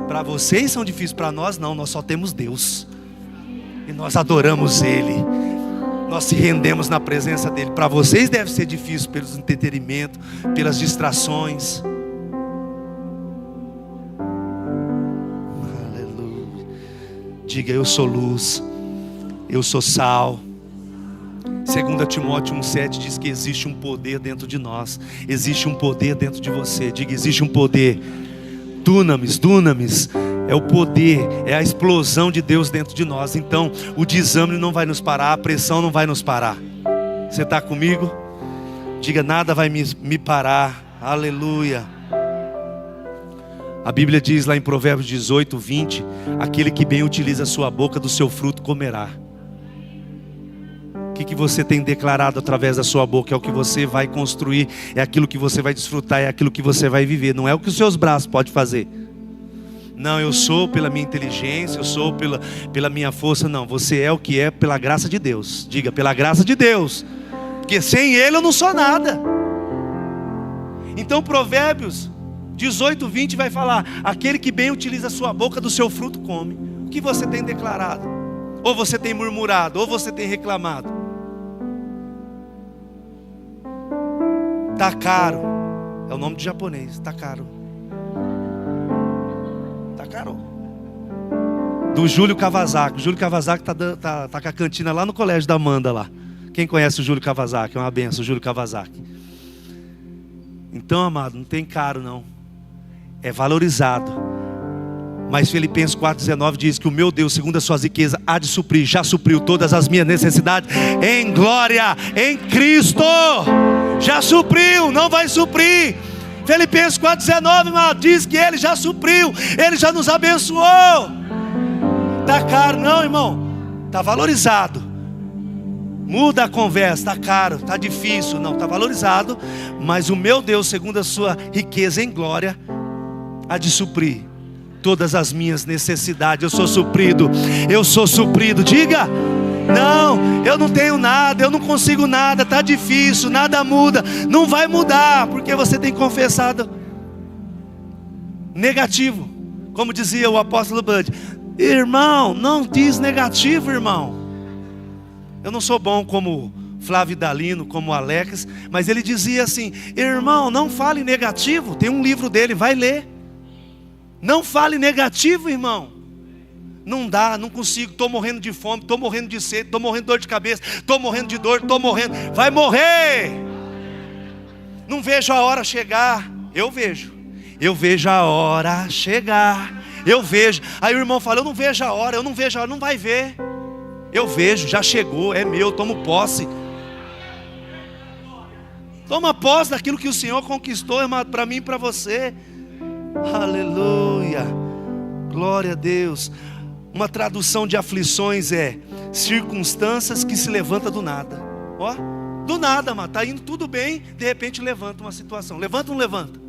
Para vocês são difíceis, para nós não, nós só temos Deus. E nós adoramos Ele. Nós se rendemos na presença dEle. Para vocês deve ser difícil pelos entretenimentos, pelas distrações. Aleluia. Diga, eu sou luz, eu sou sal. 2 Timóteo 1,7 diz que existe um poder dentro de nós. Existe um poder dentro de você. Diga, existe um poder. Dunamis, é o poder, é a explosão de Deus dentro de nós. Então o desânimo não vai nos parar, a pressão não vai nos parar. Você está comigo? Diga, nada vai me parar. Aleluia. A Bíblia diz lá em Provérbios 18, 20: aquele que bem utiliza a sua boca, do seu fruto comerá. O que você tem declarado através da sua boca é o que você vai construir, é aquilo que você vai desfrutar, é aquilo que você vai viver. Não é o que os seus braços podem fazer. Não, eu sou pela minha inteligência, eu sou pela minha força. Não, você é o que é pela graça de Deus. Diga, pela graça de Deus. Porque sem Ele eu não sou nada. Então Provérbios 18, 20 vai falar: aquele que bem utiliza a sua boca, do seu fruto come. O que você tem declarado? Ou você tem murmurado, ou você tem reclamado? Tá caro. É o nome de japonês. Tá caro. Tá caro. Do Júlio Kawasaki. O Júlio Kawasaki tá com a cantina lá no colégio da Amanda lá. Quem conhece o Júlio Kawasaki? É uma benção, o Júlio Kawasaki. Então, amado, não tem caro não. É valorizado. Mas Filipenses 4,19 diz que o meu Deus, segundo as suas riquezas, há de suprir, já supriu todas as minhas necessidades em glória, em Cristo. Já supriu, não vai suprir. Filipenses 4,19 diz que Ele já supriu, Ele já nos abençoou. Está caro não, irmão? Está valorizado. Muda a conversa, está caro, está difícil. Não, está valorizado. Mas o meu Deus, segundo a sua riqueza em glória, há de suprir todas as minhas necessidades. Eu sou suprido. Diga: não, eu não tenho nada, eu não consigo nada, está difícil, nada muda. Não vai mudar, porque você tem confessado negativo. Como dizia o apóstolo Bud: irmão, não diz negativo, irmão. Eu não sou bom como Flávio Dalino, como Alex, mas ele dizia assim: irmão, não fale negativo. Tem um livro dele, vai ler. Não fale negativo, irmão. Não dá, não consigo, estou morrendo de fome, estou morrendo de sede, estou morrendo de dor de cabeça, estou morrendo de dor, estou morrendo. Vai morrer. Não vejo a hora chegar. Eu vejo a hora chegar. Eu vejo. Aí o irmão fala: eu não vejo a hora, não vai ver. Eu vejo, já chegou, é meu, tomo posse. Toma posse daquilo que o Senhor conquistou, irmão, para mim e para você. Aleluia, glória a Deus. Uma tradução de aflições é circunstâncias que se levantam do nada. Ó, do nada, mano, tá indo tudo bem, de repente levanta uma situação. Levanta ou não levanta?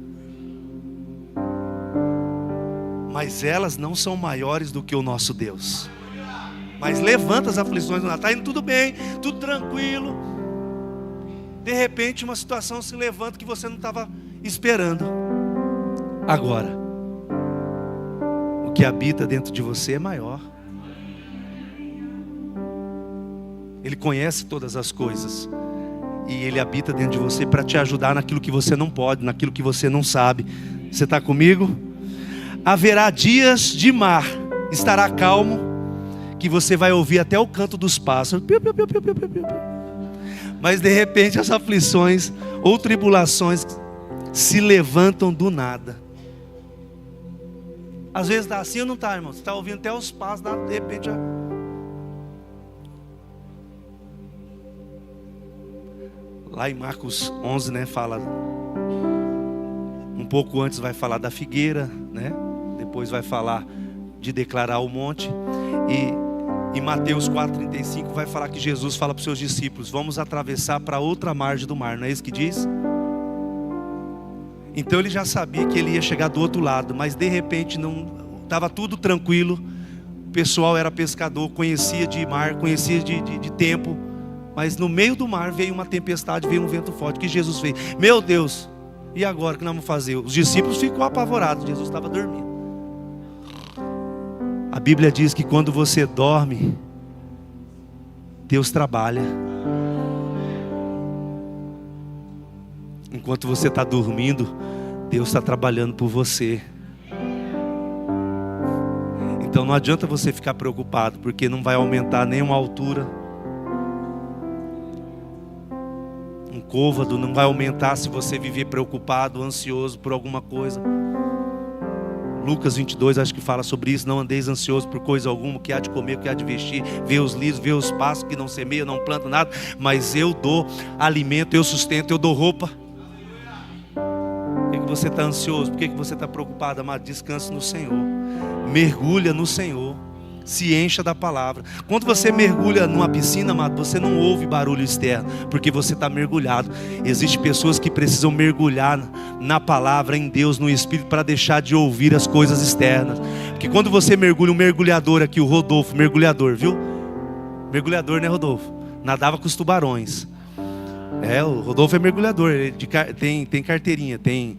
Mas elas não são maiores do que o nosso Deus. Mas levanta as aflições do nada. Está indo tudo bem, tudo tranquilo. De repente uma situação se levanta que você não estava esperando. Agora, o que habita dentro de você é maior. Ele conhece todas as coisas. E Ele habita dentro de você para te ajudar naquilo que você não pode, naquilo que você não sabe. Você está comigo? Haverá dias de mar, estará calmo, que você vai ouvir até o canto dos pássaros. Mas de repente as aflições ou tribulações se levantam do nada. Às vezes está assim ou não está, irmão? Você está ouvindo até os pássaros, de repente já... Lá em Marcos 11, né, fala... Um pouco antes vai falar da figueira, né? Depois vai falar de declarar o monte. E em Mateus 4,35 vai falar que Jesus fala para os seus discípulos: vamos atravessar para outra margem do mar. Não é isso que diz? Então ele já sabia que ele ia chegar do outro lado. Mas de repente não estava tudo tranquilo. O pessoal era pescador, conhecia de mar, conhecia de tempo. Mas no meio do mar veio uma tempestade, veio um vento forte. O que Jesus fez? Meu Deus, e agora o que nós vamos fazer? Os discípulos ficam apavorados. Jesus estava dormindo. A Bíblia diz que quando você dorme, Deus trabalha. Enquanto você está dormindo, Deus está trabalhando por você. Então não adianta você ficar preocupado, porque não vai aumentar nenhuma altura. Um côvado não vai aumentar se você viver preocupado, ansioso por alguma coisa. Lucas 22 acho que fala sobre isso: não andeis ansioso por coisa alguma, o que há de comer, o que há de vestir. Vê os lírios, vê os pássaros que não semeiam, não plantam nada, mas eu dou alimento, eu sustento, eu dou roupa. Por que você está ansioso? Por que você está preocupado, amado? Descanse no Senhor, mergulha no Senhor, se encha da palavra. Quando você mergulha numa piscina, amado, você não ouve barulho externo, porque você está mergulhado. Existem pessoas que precisam mergulhar na palavra, em Deus, no Espírito, para deixar de ouvir as coisas externas. Porque quando você mergulha, um mergulhador aqui, o Rodolfo, mergulhador, viu? Mergulhador, né, Rodolfo? Nadava com os tubarões. O Rodolfo é mergulhador, ele tem carteirinha, tem...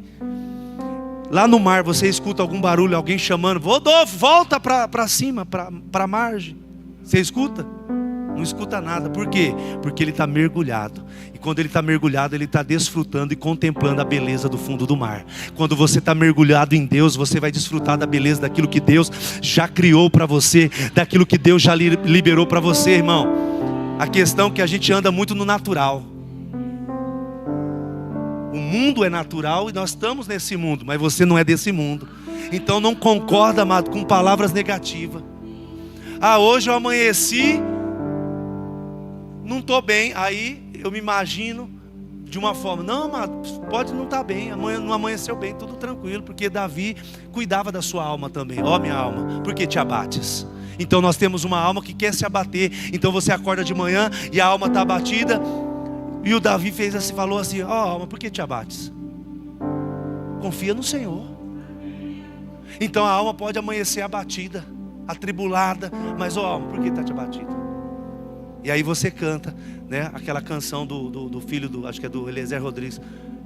Lá no mar você escuta algum barulho, alguém chamando: Rodolfo, volta para cima, para a margem. Você escuta? Não escuta nada. Por quê? Porque ele está mergulhado. E quando ele está mergulhado, ele está desfrutando e contemplando a beleza do fundo do mar. Quando você está mergulhado em Deus, você vai desfrutar da beleza daquilo que Deus já criou para você, daquilo que Deus já liberou para você, irmão. A questão é que a gente anda muito no natural. O mundo é natural e nós estamos nesse mundo, mas você não é desse mundo. Então não concorda, amado, com palavras negativas. Hoje eu amanheci, não estou bem. Aí eu me imagino de uma forma: não, amado, pode não estar bem, não amanheceu bem, tudo tranquilo, porque Davi cuidava da sua alma também. Ó minha alma, por que te abates? Então nós temos uma alma que quer se abater. Então você acorda de manhã e a alma está abatida. E o Davi fez assim, falou assim: ó, alma, por que te abates? Confia no Senhor. Então a alma pode amanhecer abatida, atribulada, mas ó, alma, por que está te abatida? E aí você canta, né, aquela canção do filho acho que é do Eliezer Rodrigues: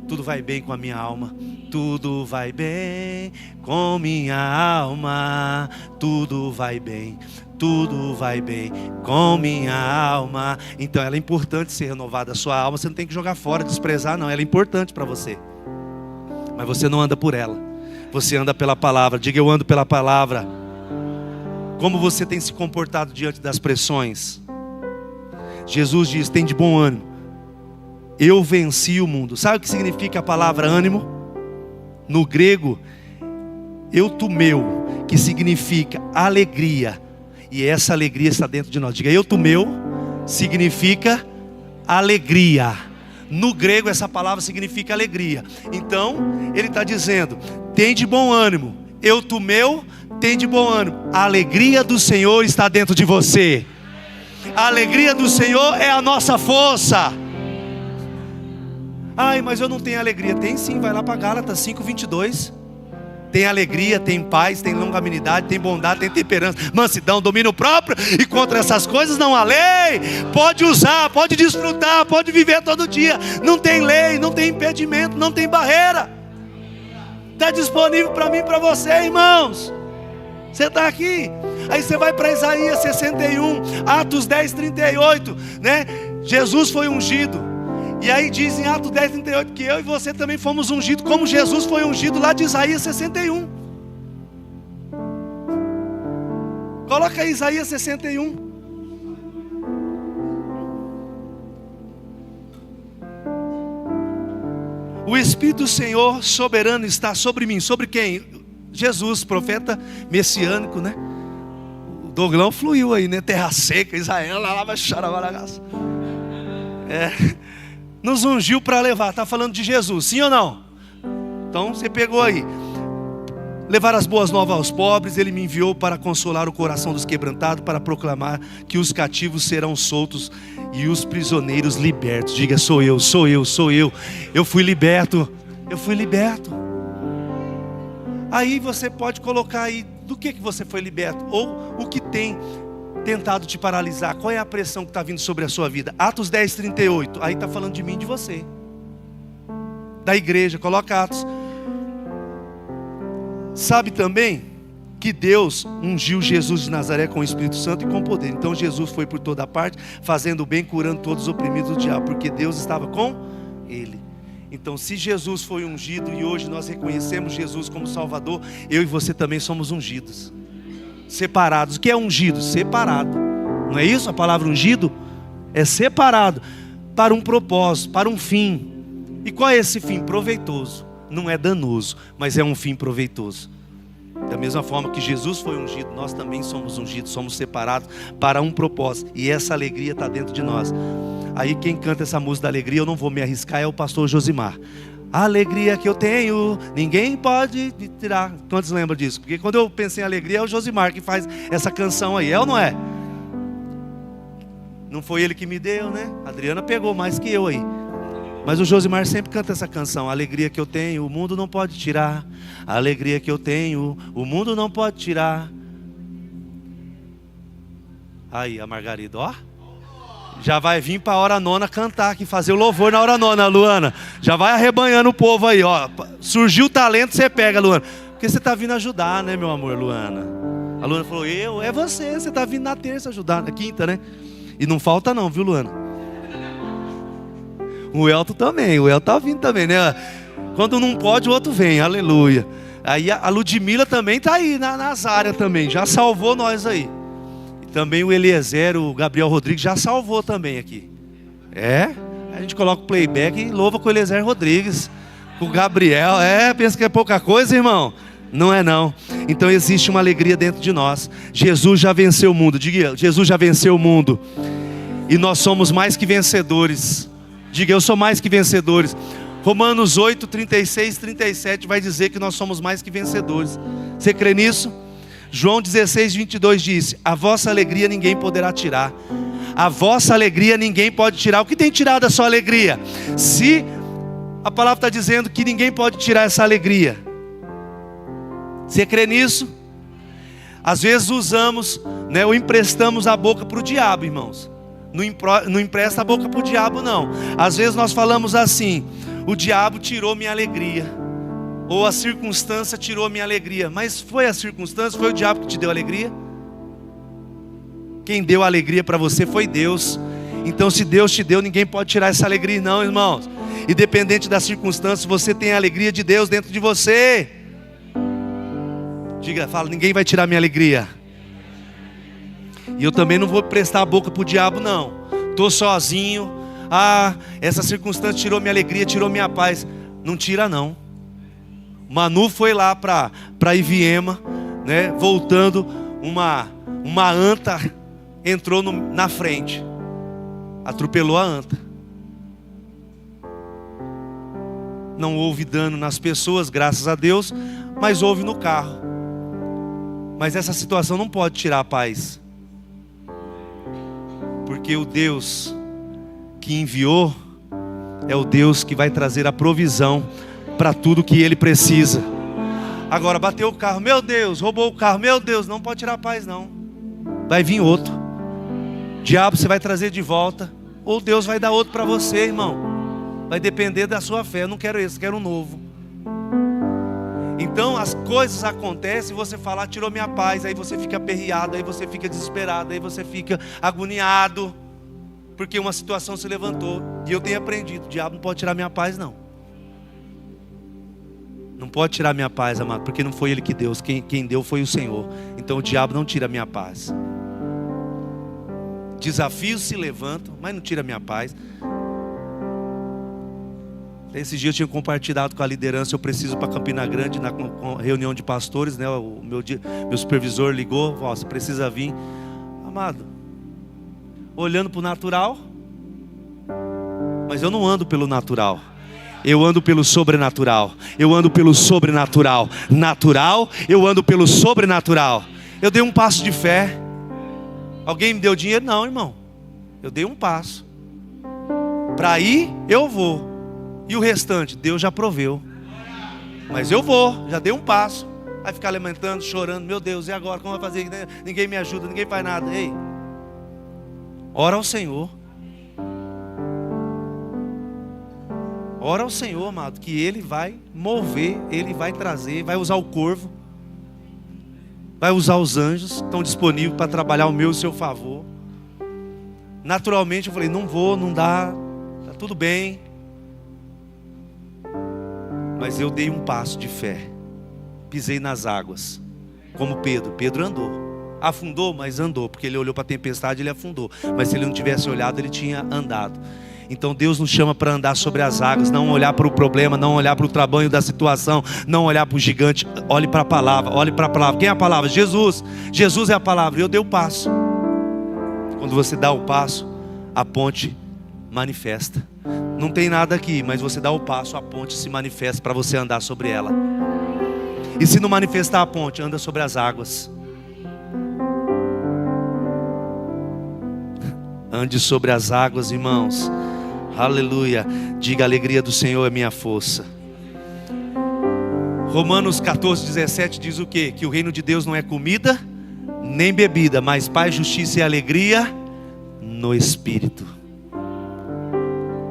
tudo vai bem com a minha alma, tudo vai bem com minha alma, tudo vai bem com minha alma. Então ela é importante ser renovada, a sua alma você não tem que jogar fora, desprezar não, ela é importante para você. Mas você não anda por ela, você anda pela palavra. Diga: eu ando pela palavra. Como você tem se comportado diante das pressões? Jesus diz: tem de bom ânimo, eu venci o mundo. Sabe o que significa a palavra ânimo? No grego, eutumeu, que significa alegria. E essa alegria está dentro de nós. Diga: eutumeu significa alegria. No grego essa palavra significa alegria. Então ele está dizendo: tem de bom ânimo. Eutumeu, tem de bom ânimo. A alegria do Senhor está dentro de você. A alegria do Senhor é a nossa força. Ai, mas eu não tenho alegria. Tem sim, vai lá para Gálatas 5:22. Tem alegria, tem paz, tem longanimidade, tem bondade, tem temperança, mansidão, domínio próprio. E contra essas coisas não há lei. Pode usar, pode desfrutar, pode viver todo dia. Não tem lei, não tem impedimento, não tem barreira. Está disponível para mim e para você, irmãos. Você está aqui. Aí você vai para Isaías 61, Atos 10:38, né? Jesus foi ungido. E aí diz em Atos 10:38 que eu e você também fomos ungidos, como Jesus foi ungido lá de Isaías 61. Coloca aí Isaías 61. O Espírito do Senhor soberano está sobre mim. Sobre quem? Jesus, profeta messiânico, né? O Doglão fluiu aí, né? Terra seca, Israel, lá vai chorar. Nos ungiu para levar. Está falando de Jesus, sim ou não? Então você pegou aí: levar as boas novas aos pobres. Ele me enviou para consolar o coração dos quebrantados, para proclamar que os cativos serão soltos e os prisioneiros libertos. Diga: sou eu, sou eu, sou eu. Eu fui liberto, eu fui liberto. Aí você pode colocar aí do que você foi liberto, ou o que tem tentado te paralisar. Qual é a pressão que está vindo sobre a sua vida? Atos 10:38, aí está falando de mim e de você, da igreja. Coloca Atos. Sabe também que Deus ungiu Jesus de Nazaré com o Espírito Santo e com poder. Então Jesus foi por toda parte, fazendo o bem, curando todos os oprimidos do diabo, porque Deus estava com ele. Então se Jesus foi ungido e hoje nós reconhecemos Jesus como Salvador, eu e você também somos ungidos, separados. O que é ungido? Separado. Não é isso? A palavra ungido é separado para um propósito, para um fim. E qual é esse fim? Proveitoso. Não é danoso, mas é um fim proveitoso. Da mesma forma que Jesus foi ungido, nós também somos ungidos, somos separados para um propósito. E essa alegria está dentro de nós. Aí quem canta essa música da alegria, eu não vou me arriscar, é o pastor Josimar. A alegria que eu tenho, ninguém pode me tirar. Quantos lembram disso? Porque quando eu pensei em alegria, é o Josimar que faz essa canção aí, é ou não é? Não foi ele que me deu, né? A Adriana pegou mais que eu aí. Mas o Josimar sempre canta essa canção: a alegria que eu tenho, o mundo não pode tirar. A alegria que eu tenho, o mundo não pode tirar. Aí a Margarida, ó, já vai vir para a hora nona cantar aqui, fazer o louvor na hora nona, Luana. Já vai arrebanhando o povo aí, ó. Surgiu o talento, você pega, Luana. Porque você está vindo ajudar, né, meu amor, Luana? A Luana falou: é você está vindo na terça ajudar, na quinta, né? E não falta não, viu, Luana? O Elton também, o Elton tá vindo também, né? Quando não pode, o outro vem, aleluia. Aí a Ludmila também tá aí nas áreas também, já salvou nós aí. E também o Eliezer, o Gabriel Rodrigues já salvou também aqui. A gente coloca o playback e louva com o Eliezer Rodrigues, com o Gabriel. Pensa que é pouca coisa, irmão? Não é não. Então existe uma alegria dentro de nós. Jesus já venceu o mundo. Diga: Jesus já venceu o mundo. E nós somos mais que vencedores. Diga: eu sou mais que vencedores. Romanos 8, 36, 37 vai dizer que nós somos mais que vencedores. Você crê nisso? João 16:22 diz: a vossa alegria ninguém poderá tirar. A vossa alegria ninguém pode tirar. O que tem tirado a sua alegria? Se a palavra está dizendo que ninguém pode tirar essa alegria, você crê nisso? Às vezes usamos, ou emprestamos a boca para o diabo, irmãos. Não empresta a boca para o diabo, não. Às vezes nós falamos assim: o diabo tirou minha alegria, ou a circunstância tirou minha alegria. Mas foi a circunstância, foi o diabo que te deu alegria? Quem deu a alegria para você foi Deus. Então se Deus te deu, ninguém pode tirar essa alegria não, irmãos. Independente da circunstância, você tem a alegria de Deus dentro de você. Fala, ninguém vai tirar minha alegria. E eu também não vou prestar a boca para o diabo não. Estou sozinho, essa circunstância tirou minha alegria, tirou minha paz. Não tira não. Manu foi lá para Iviema, voltando, uma anta entrou na frente, atropelou a anta. Não houve dano nas pessoas, graças a Deus, mas houve no carro. Mas essa situação não pode tirar a paz, porque o Deus que enviou é o Deus que vai trazer a provisão para tudo que Ele precisa. Agora bateu o carro, meu Deus, roubou o carro, meu Deus, não pode tirar a paz não. Vai vir outro. Diabo você vai trazer de volta, ou Deus vai dar outro para você, irmão. Vai depender da sua fé. Eu não quero esse, quero um novo. Então as coisas acontecem e você fala, tirou minha paz. Aí você fica aperreado, aí você fica desesperado, aí você fica agoniado, porque uma situação se levantou. E eu tenho aprendido, o diabo não pode tirar minha paz não. Não pode tirar minha paz, amado, porque não foi Ele que deu. Quem deu foi o Senhor. Então o diabo não tira minha paz. Desafios se levantam, mas não tira minha paz. Esse dia eu tinha compartilhado com a liderança. Eu preciso ir para Campina Grande na reunião de pastores, o meu supervisor ligou, você precisa vir. Amado, olhando para o natural, mas eu não ando pelo natural, eu ando pelo sobrenatural. Eu ando pelo sobrenatural. Natural, eu ando pelo sobrenatural. Eu dei um passo de fé. Alguém me deu dinheiro? Não, irmão. Eu dei um passo. Para ir, eu vou. E o restante, Deus já proveu. Mas eu vou, já dei um passo. Vai ficar lamentando, chorando, meu Deus, e agora? Como vai fazer? Ninguém me ajuda, ninguém faz nada. Ei, ora ao Senhor. Ora ao Senhor, amado, que Ele vai mover, Ele vai trazer, vai usar o corvo, vai usar os anjos, estão disponíveis para trabalhar o meu e o seu favor. Naturalmente eu falei, não vou, não dá, tá tudo bem. Mas eu dei um passo de fé, pisei nas águas, como Pedro. Pedro andou, afundou, mas andou, porque ele olhou para a tempestade, ele afundou. Mas se ele não tivesse olhado, ele tinha andado. Então Deus nos chama para andar sobre as águas, não olhar para o problema, não olhar para o tamanho da situação, não olhar para o gigante. Olhe para a palavra, olhe para a palavra. Quem é a palavra? Jesus. Jesus é a palavra. Eu dei o passo. Quando você dá o passo, a ponte manifesta. Não tem nada aqui, mas você dá o passo, a ponte se manifesta para você andar sobre ela. E se não manifestar a ponte, anda sobre as águas. Ande sobre as águas, irmãos. Aleluia. Diga, a alegria do Senhor é minha força. Romanos 14:17 diz o quê? Que o reino de Deus não é comida nem bebida, mas paz, justiça e alegria no Espírito.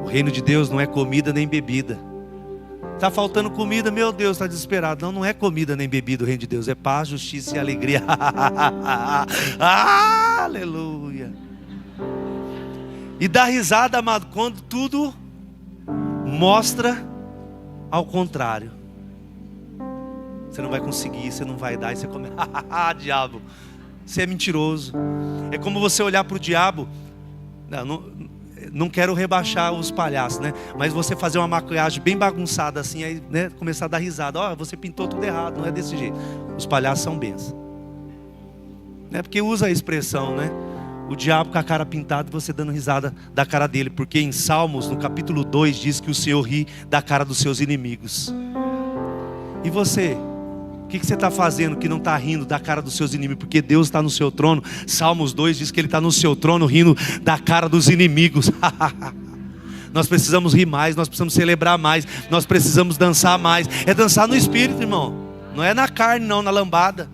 O reino de Deus não é comida nem bebida. Está faltando comida, meu Deus, está desesperado. Não, não é comida nem bebida o reino de Deus. É paz, justiça e alegria. Aleluia. E dá risada, amado, quando tudo mostra ao contrário. Você não vai conseguir, você não vai dar, e você come. Diabo, você é mentiroso. É como você olhar para o diabo. Não quero rebaixar os palhaços, mas você fazer uma maquiagem bem bagunçada assim, aí, começar a dar risada. Você pintou tudo errado, não é desse jeito. Os palhaços são bênçãos. Porque usa a expressão, o diabo com a cara pintada e você dando risada da cara dele. Porque em Salmos, no capítulo 2, diz que o Senhor ri da cara dos seus inimigos. E você? O que você está fazendo que não está rindo da cara dos seus inimigos? Porque Deus está no seu trono. Salmos 2 diz que Ele está no seu trono rindo da cara dos inimigos. Nós precisamos rir mais, nós precisamos celebrar mais, nós precisamos dançar mais. É dançar no espírito, irmão. Não é na carne não, na lambada.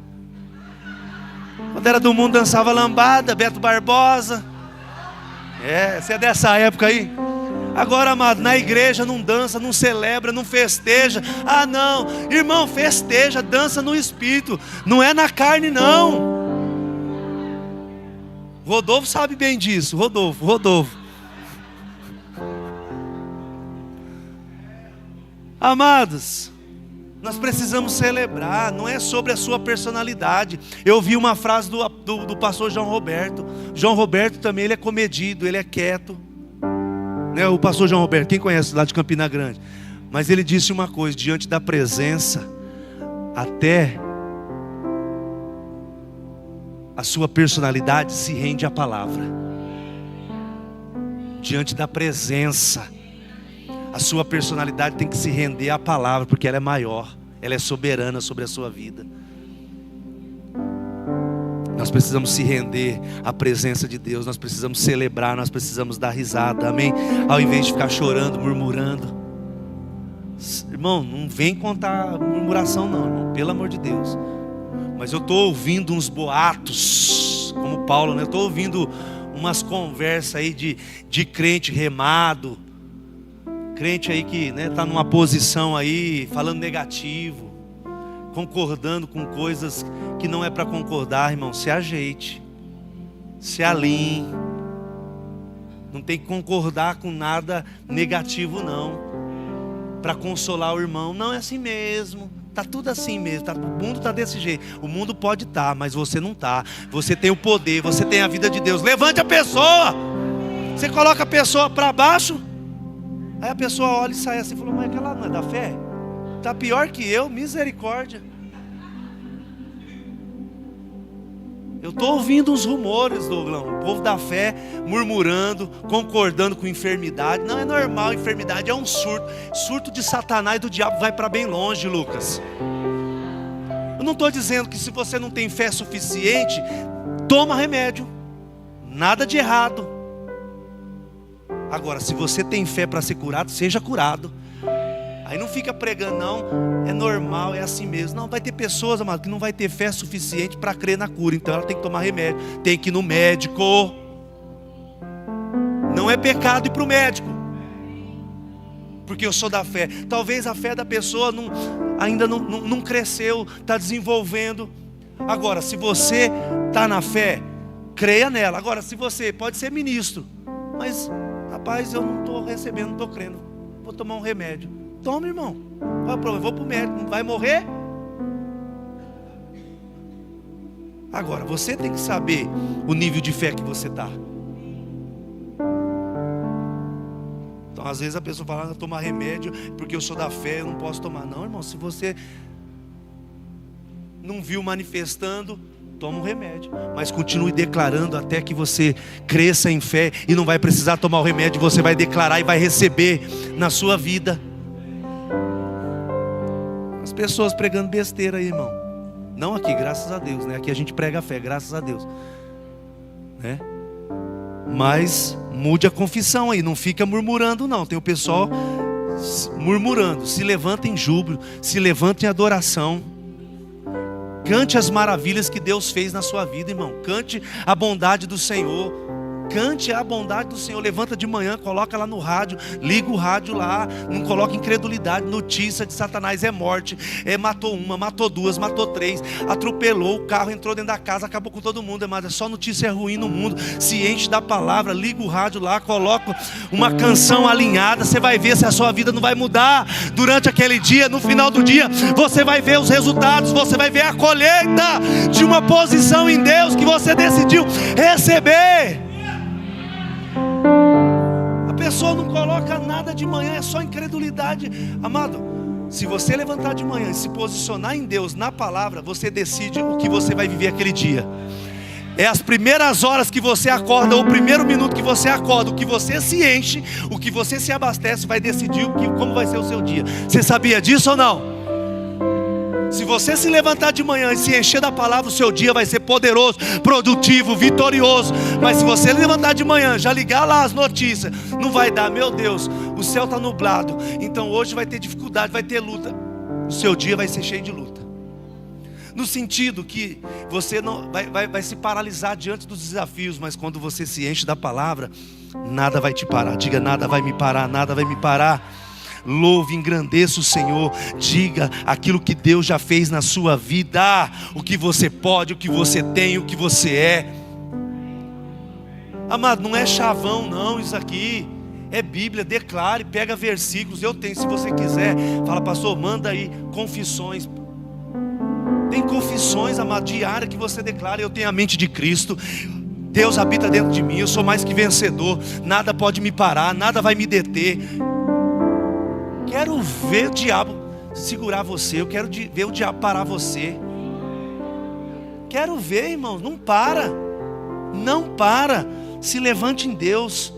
Quando era do mundo dançava lambada, Beto Barbosa. Você é dessa época aí? Agora, amado, na igreja não dança, não celebra, não festeja. Ah não, irmão, festeja, dança no espírito. Não é na carne não. Rodolfo sabe bem disso. Rodolfo. Amados, nós precisamos celebrar. Não é sobre a sua personalidade. Eu vi uma frase do pastor João Roberto. João Roberto também, ele é comedido, ele é quieto, né? O pastor João Roberto, quem conhece lá de Campina Grande? Mas ele disse uma coisa: diante da presença, até a sua personalidade se rende à palavra. Diante da presença, a sua personalidade tem que se render à palavra, porque ela é maior, ela é soberana sobre a sua vida. Nós precisamos se render à presença de Deus, nós precisamos celebrar, nós precisamos dar risada, amém? Ao invés de ficar chorando, murmurando. Irmão, não vem contar murmuração não, irmão, pelo amor de Deus. Mas eu estou ouvindo uns boatos, como Paulo, né? Eu estou ouvindo umas conversas aí de crente remado, crente aí que está numa posição aí, falando negativo, concordando com coisas que não é para concordar, irmão. Se ajeite, se alinhe. Não tem que concordar com nada negativo não, para consolar o irmão. Não, é assim mesmo, tá tudo assim mesmo, o mundo tá desse jeito. O mundo pode estar, mas você não tá. Você tem o poder, você tem a vida de Deus. Levante a pessoa. Você coloca a pessoa para baixo, aí a pessoa olha e sai assim, falou: mas aquela não é da fé? Está pior que eu, misericórdia. Eu estou ouvindo uns rumores, Douglas, o povo da fé murmurando, concordando com enfermidade. Não é normal, enfermidade é um surto. Surto de Satanás e do diabo vai para bem longe, Lucas. Eu não estou dizendo que se você não tem fé suficiente, toma remédio. Nada de errado. Agora, se você tem fé para ser curado, seja curado. Aí não fica pregando, não, é normal, é assim mesmo. Não, vai ter pessoas, amado, que não vai ter fé suficiente para crer na cura. Então ela tem que tomar remédio, tem que ir no médico. Não é pecado ir para o médico, porque eu sou da fé. Talvez a fé da pessoa ainda não cresceu, está desenvolvendo. Agora, se você está na fé, creia nela. Agora, se você pode ser ministro, mas rapaz, eu não estou recebendo, não estou crendo, vou tomar um remédio. Toma, irmão, vou para o médico, vai morrer? Agora, você tem que saber o nível de fé que você está. Então, às vezes a pessoa fala: tomar remédio porque eu sou da fé, eu não posso tomar. Não, irmão, se você não viu manifestando, toma um remédio, mas continue declarando até que você cresça em fé. E não vai precisar tomar o remédio, você vai declarar e vai receber na sua vida. As pessoas pregando besteira aí, irmão. Não aqui, graças a Deus, né? Aqui a gente prega a fé, graças a Deus, né? Mas mude a confissão aí, não fica murmurando não. Tem o pessoal murmurando. Se levanta em júbilo, se levanta em adoração. Cante as maravilhas que Deus fez na sua vida, irmão. Cante a bondade do Senhor. Cante a bondade do Senhor. Levanta de manhã, coloca lá no rádio, liga o rádio lá, não coloca incredulidade. Notícia de Satanás é morte, matou uma, matou duas, matou três, atropelou o carro, entrou dentro da casa, acabou com todo mundo. Mas é só notícia ruim no mundo. Se enche da palavra, liga o rádio lá, coloca uma canção alinhada. Você vai ver se a sua vida não vai mudar durante aquele dia. No final do dia você vai ver os resultados, você vai ver a colheita de uma posição em Deus que você decidiu receber. A pessoa não coloca nada de manhã, é só incredulidade. Amado, se você levantar de manhã e se posicionar em Deus, na palavra, você decide o que você vai viver aquele dia. É as primeiras horas que você acorda, ou o primeiro minuto que você acorda, o que você se enche, o que você se abastece, vai decidir como vai ser o seu dia. Você sabia disso ou não? Se você se levantar de manhã e se encher da palavra, o seu dia vai ser poderoso, produtivo, vitorioso. Mas se você levantar de manhã, já ligar lá as notícias, não vai dar, meu Deus, o céu está nublado, então hoje vai ter dificuldade, vai ter luta. O seu dia vai ser cheio de luta. No sentido que você não vai se paralisar diante dos desafios, mas quando você se enche da palavra, nada vai te parar. Diga: nada vai me parar, nada vai me parar. Louve, engrandeça o Senhor. Diga aquilo que Deus já fez na sua vida, o que você pode, o que você tem, o que você é. Amado, não é chavão não isso aqui, é Bíblia. Declare, pega versículos. Eu tenho, se você quiser, fala: pastor, manda aí confissões. Tem confissões, amado, diária, que você declara: eu tenho a mente de Cristo, Deus habita dentro de mim, eu sou mais que vencedor, nada pode me parar, nada vai me deter. Quero ver o diabo segurar você, eu quero ver o diabo parar você. Quero ver, irmãos, não para, não para. Se levante em Deus,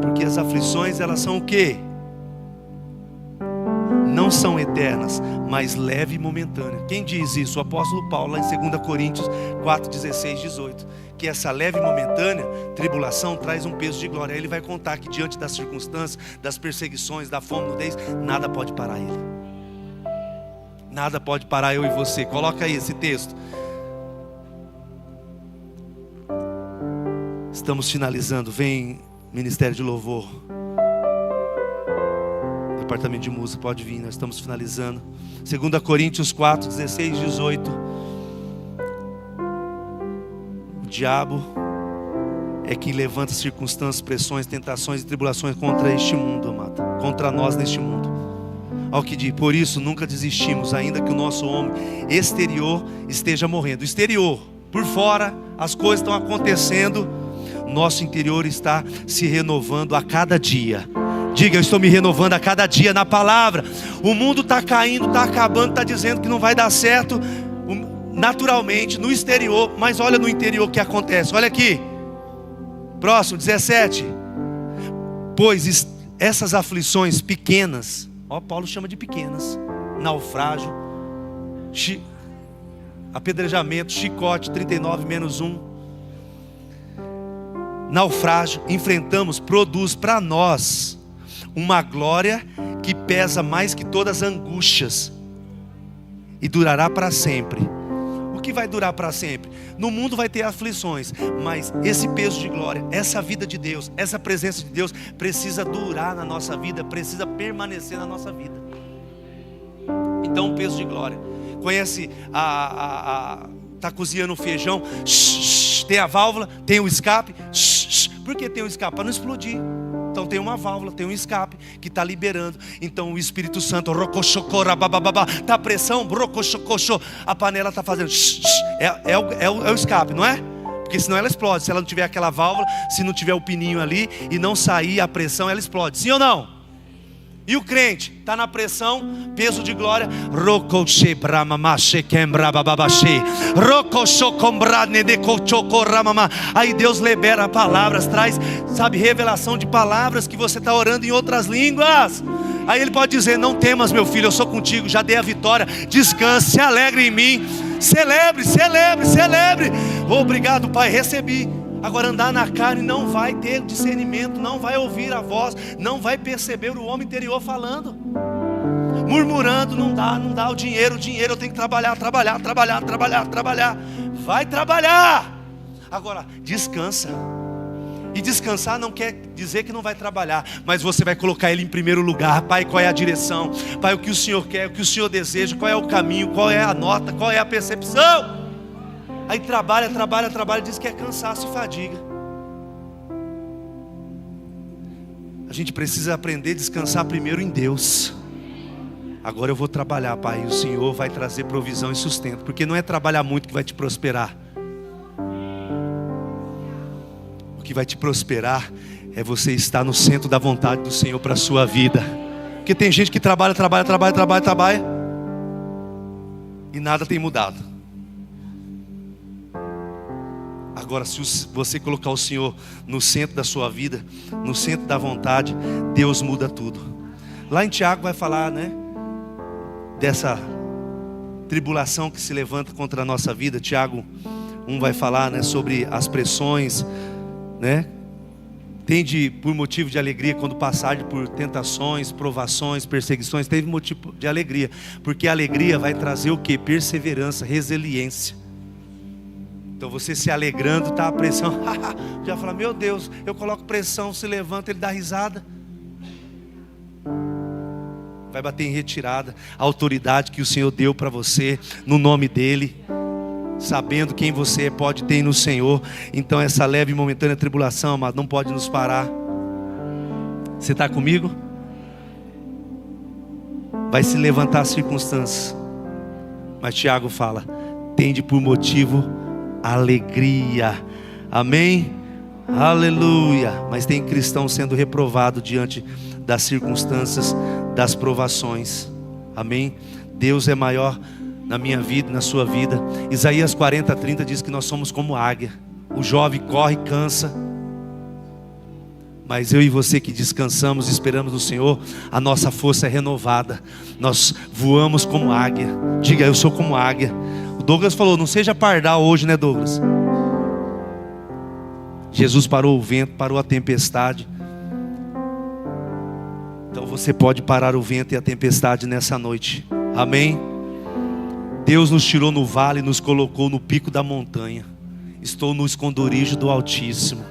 porque as aflições, elas são o quê? Não são eternas, mas leve e momentânea. Quem diz isso? O apóstolo Paulo, lá em 2 Coríntios 4, 16, 18. Que essa leve e momentânea tribulação traz um peso de glória. Ele vai contar que diante das circunstâncias, das perseguições, da fome, nudez, nada pode parar ele. Nada pode parar eu e você. Coloca aí esse texto. Estamos finalizando. Vem, Ministério de Louvor, departamento de música, pode vir, nós estamos finalizando. 2 Coríntios 4, 16, 18. O diabo é quem levanta circunstâncias, pressões, tentações e tribulações contra este mundo, amado, contra nós neste mundo. Ao que diz: por isso nunca desistimos, ainda que o nosso homem exterior esteja morrendo. Exterior, por fora as coisas estão acontecendo, nosso interior está se renovando a cada dia. Diga: eu estou me renovando a cada dia na palavra. O mundo está caindo, está acabando, está dizendo que não vai dar certo naturalmente, no exterior. Mas olha no interior o que acontece. Olha aqui, próximo, 17. Pois essas aflições pequenas, ó, Paulo chama de pequenas: naufrágio, apedrejamento, chicote, 39 menos 1. Naufrágio, enfrentamos, produz para nós uma glória que pesa mais que todas as angústias e durará para sempre. O que vai durar para sempre? No mundo vai ter aflições, mas esse peso de glória, essa vida de Deus, essa presença de Deus precisa durar na nossa vida, precisa permanecer na nossa vida. Então, o peso de glória. Conhece tá cozinhando feijão, tem a válvula, tem o escape. Por que tem o escape? Para não explodir. Então tem uma válvula, tem um escape que está liberando. Então o Espírito Santo, está a pressão, a panela está fazendo, é o escape, não é? Porque senão ela explode. Se ela não tiver aquela válvula, se não tiver o pininho ali e não sair a pressão, ela explode. Sim ou não? E o crente está na pressão, peso de glória. Aí Deus libera palavras, traz, sabe, revelação de palavras que você está orando em outras línguas. Aí Ele pode dizer: não temas, meu filho, eu sou contigo, já dei a vitória. Descanse, se alegre em mim. Celebre, celebre, celebre. Obrigado, Pai, recebi. Agora, andar na carne não vai ter discernimento, não vai ouvir a voz, não vai perceber o homem interior falando, murmurando. Não dá o dinheiro, eu tenho que trabalhar. Vai trabalhar. Agora, descansa. E descansar não quer dizer que não vai trabalhar, mas você vai colocar Ele em primeiro lugar. Pai, qual é a direção? Pai, o que o Senhor quer, o que o Senhor deseja, qual é o caminho, qual é a nota, qual é a percepção? Aí trabalha, diz que é cansaço e fadiga. A gente precisa aprender a descansar primeiro em Deus. Agora eu vou trabalhar, Pai, e o Senhor vai trazer provisão e sustento. Porque não é trabalhar muito que vai te prosperar. O que vai te prosperar é você estar no centro da vontade do Senhor para a sua vida. Porque tem gente que trabalha e nada tem mudado. Agora, se você colocar o Senhor no centro da sua vida, no centro da vontade, Deus muda tudo. Lá em Tiago vai falar, né, dessa tribulação que se levanta contra a nossa vida. Tiago 1 vai falar, né, sobre as pressões, né? Tende por motivo de alegria quando passarem por tentações, provações, perseguições. Teve motivo de alegria, porque a alegria vai trazer o que? Perseverança, resiliência. Então você se alegrando, tá a pressão, já fala, meu Deus, eu coloco pressão, se levanta, ele dá risada, vai bater em retirada. A autoridade que o Senhor deu para você, no nome dEle, sabendo quem você é, pode ter no Senhor. Então essa leve e momentânea tribulação, amado, não pode nos parar. Você está comigo? Vai se levantar as circunstâncias, mas Tiago fala, tende por motivo alegria, amém? Aleluia. Mas tem cristão sendo reprovado diante das circunstâncias, das provações, amém? Deus é maior na minha vida, na sua vida. Isaías 40:30 diz que nós somos como águia. O jovem corre e cansa, mas eu e você que descansamos, esperamos no Senhor, a nossa força é renovada. Nós voamos como águia. Diga, eu sou como águia. O Douglas falou, não seja pardal hoje, né, Douglas? Jesus parou o vento, parou a tempestade. Então você pode parar o vento e a tempestade nessa noite, amém? Deus nos tirou no vale e nos colocou no pico da montanha. Estou no esconderijo do Altíssimo.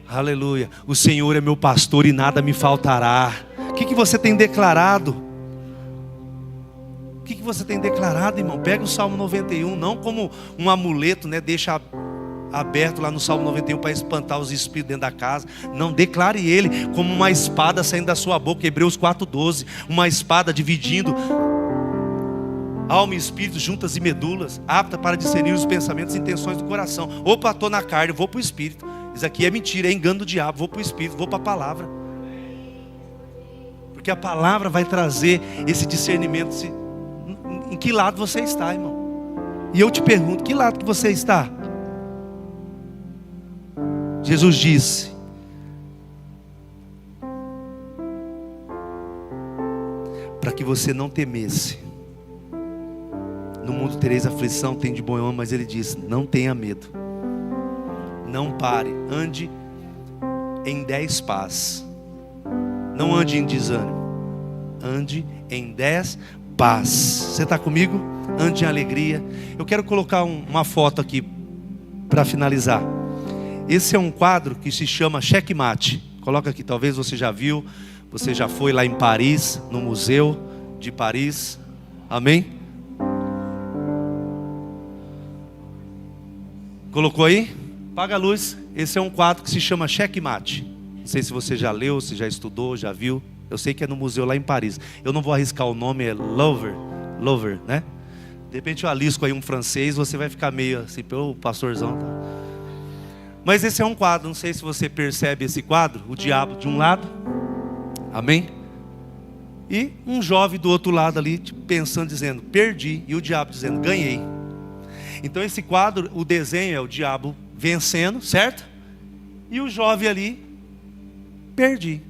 Aleluia. O Senhor é meu pastor e nada me faltará. O que você tem declarado? O que você tem declarado, irmão? Pega o Salmo 91, não como um amuleto, né? Deixa aberto lá no Salmo 91 para espantar os espíritos dentro da casa. Não, declare ele como uma espada saindo da sua boca. Hebreus 4:12. Uma espada dividindo alma e espírito, juntas e medulas, apta para discernir os pensamentos e intenções do coração. Opa, estou na carne, vou para o espírito. Isso aqui é mentira, é engano do diabo. Vou para o espírito, vou para a palavra, porque a palavra vai trazer esse discernimento. Em que lado você está, irmão? E eu te pergunto, que lado que você está? Jesus disse, para que você não temesse. No mundo tereis aflição, tem de bom ânimo, mas ele diz, não tenha medo. Não pare, ande em 10 paz. Não ande em desânimo, ande em 10 paz. Você está comigo? Ande em alegria. Eu quero colocar uma foto aqui para finalizar. Esse é um quadro que se chama Checkmate. Coloca aqui, talvez você já viu. Você já foi lá em Paris, no museu de Paris, amém? Colocou aí? Apaga a luz. Esse é um quadro que se chama Checkmate. Não sei se você já leu, se já estudou, já viu. Eu sei que é no museu lá em Paris. Eu não vou arriscar o nome, é Louvre, né? De repente eu alisco aí um francês, você vai ficar meio assim, pelo pastorzão, tá? Mas esse é um quadro, não sei se você percebe esse quadro. O diabo de um lado, amém? E um jovem do outro lado ali, pensando, dizendo, perdi. E o diabo dizendo, ganhei. Então esse quadro, o desenho é o diabo vencendo, certo? E o jovem ali, perdi.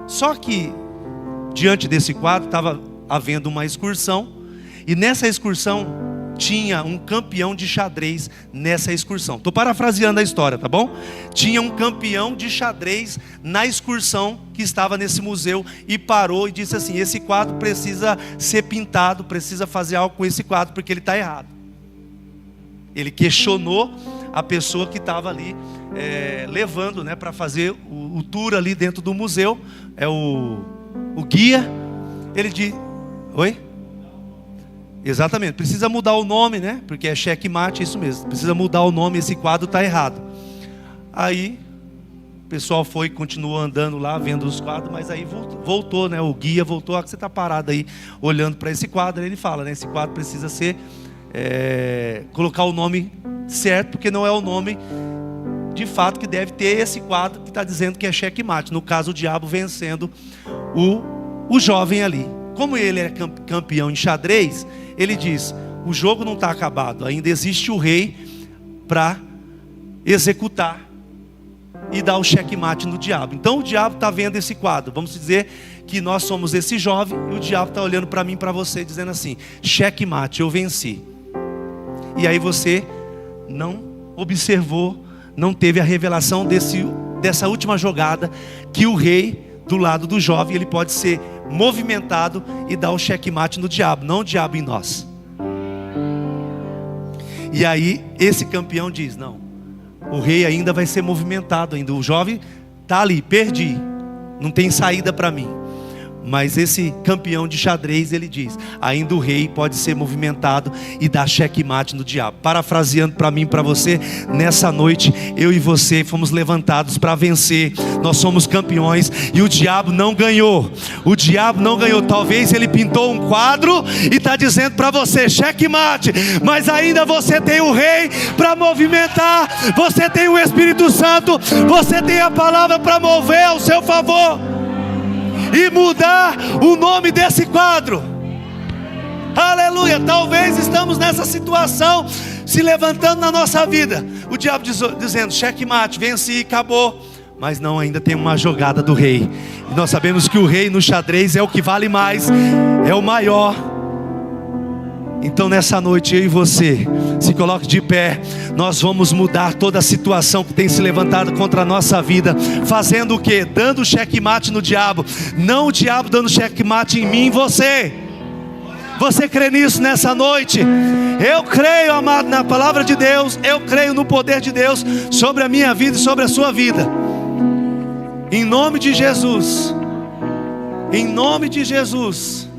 Só que, diante desse quadro, estava havendo uma excursão. E nessa excursão, tinha um campeão de xadrez nessa excursão. Estou parafraseando a história, tá bom? Tinha um campeão de xadrez na excursão que estava nesse museu e parou e disse assim, esse quadro precisa ser pintado, precisa fazer algo com esse quadro, porque ele está errado. Ele questionou a pessoa que estava ali levando, né, para fazer o tour ali dentro do museu, é o guia. Ele disse, oi? Exatamente, precisa mudar o nome, né? Porque é checkmate, isso mesmo. Precisa mudar o nome, esse quadro está errado. Aí o pessoal foi, continuou andando lá, vendo os quadros, mas aí voltou, né? O guia voltou, que você está parado aí, olhando para esse quadro. Ele fala, né? Esse quadro precisa ser, colocar o nome certo, porque não é o nome de fato que deve ter esse quadro que está dizendo que é checkmate. No caso, o diabo vencendo o jovem ali. Como ele é campeão em xadrez, ele diz, o jogo não está acabado, ainda existe o rei para executar e dá o checkmate no diabo. Então o diabo está vendo esse quadro. Vamos dizer que nós somos esse jovem e o diabo está olhando para mim e para você, dizendo assim: checkmate, eu venci. E aí você não observou, não teve a revelação dessa última jogada, que o rei do lado do jovem, ele pode ser movimentado e dar o checkmate no diabo, não o diabo em nós. E aí esse campeão diz: não, o rei ainda vai ser movimentado ainda. O jovem está ali, perdi, não tem saída para mim. Mas esse campeão de xadrez, ele diz: ainda o rei pode ser movimentado e dar checkmate no diabo. Parafraseando para mim e para você, nessa noite eu e você fomos levantados para vencer. Nós somos campeões e o diabo não ganhou. O diabo não ganhou. Talvez ele pintou um quadro e está dizendo para você: checkmate. Mas ainda você tem o rei para movimentar. Você tem o Espírito Santo. Você tem a palavra para mover ao seu favor e mudar o nome desse quadro. Aleluia. Talvez estamos nessa situação se levantando na nossa vida, o diabo dizendo: checkmate, venci, acabou. Mas não, ainda tem uma jogada do rei. E nós sabemos que o rei no xadrez é o que vale mais, é o maior. Então nessa noite eu e você, se coloque de pé. Nós vamos mudar toda a situação que tem se levantado contra a nossa vida. Fazendo o quê? Dando checkmate no diabo. Não o diabo dando checkmate em mim e em você. Você crê nisso nessa noite? Eu creio, amado, na palavra de Deus. Eu creio no poder de Deus sobre a minha vida e sobre a sua vida. Em nome de Jesus. Em nome de Jesus.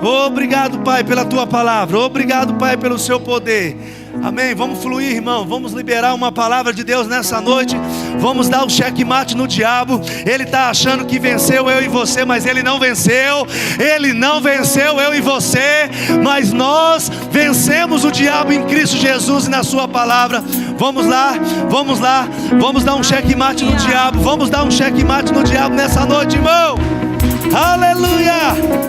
Obrigado, Pai, pela Tua palavra. Obrigado, Pai, pelo Seu poder. Amém. Vamos fluir, irmão. Vamos liberar uma palavra de Deus nessa noite. Vamos dar o checkmate no diabo. Ele está achando que venceu eu e você, mas ele não venceu. Ele não venceu eu e você, mas nós vencemos o diabo em Cristo Jesus e na Sua palavra. Vamos lá, vamos lá. Vamos dar um checkmate no diabo. Vamos dar um checkmate no diabo nessa noite, irmão. Aleluia.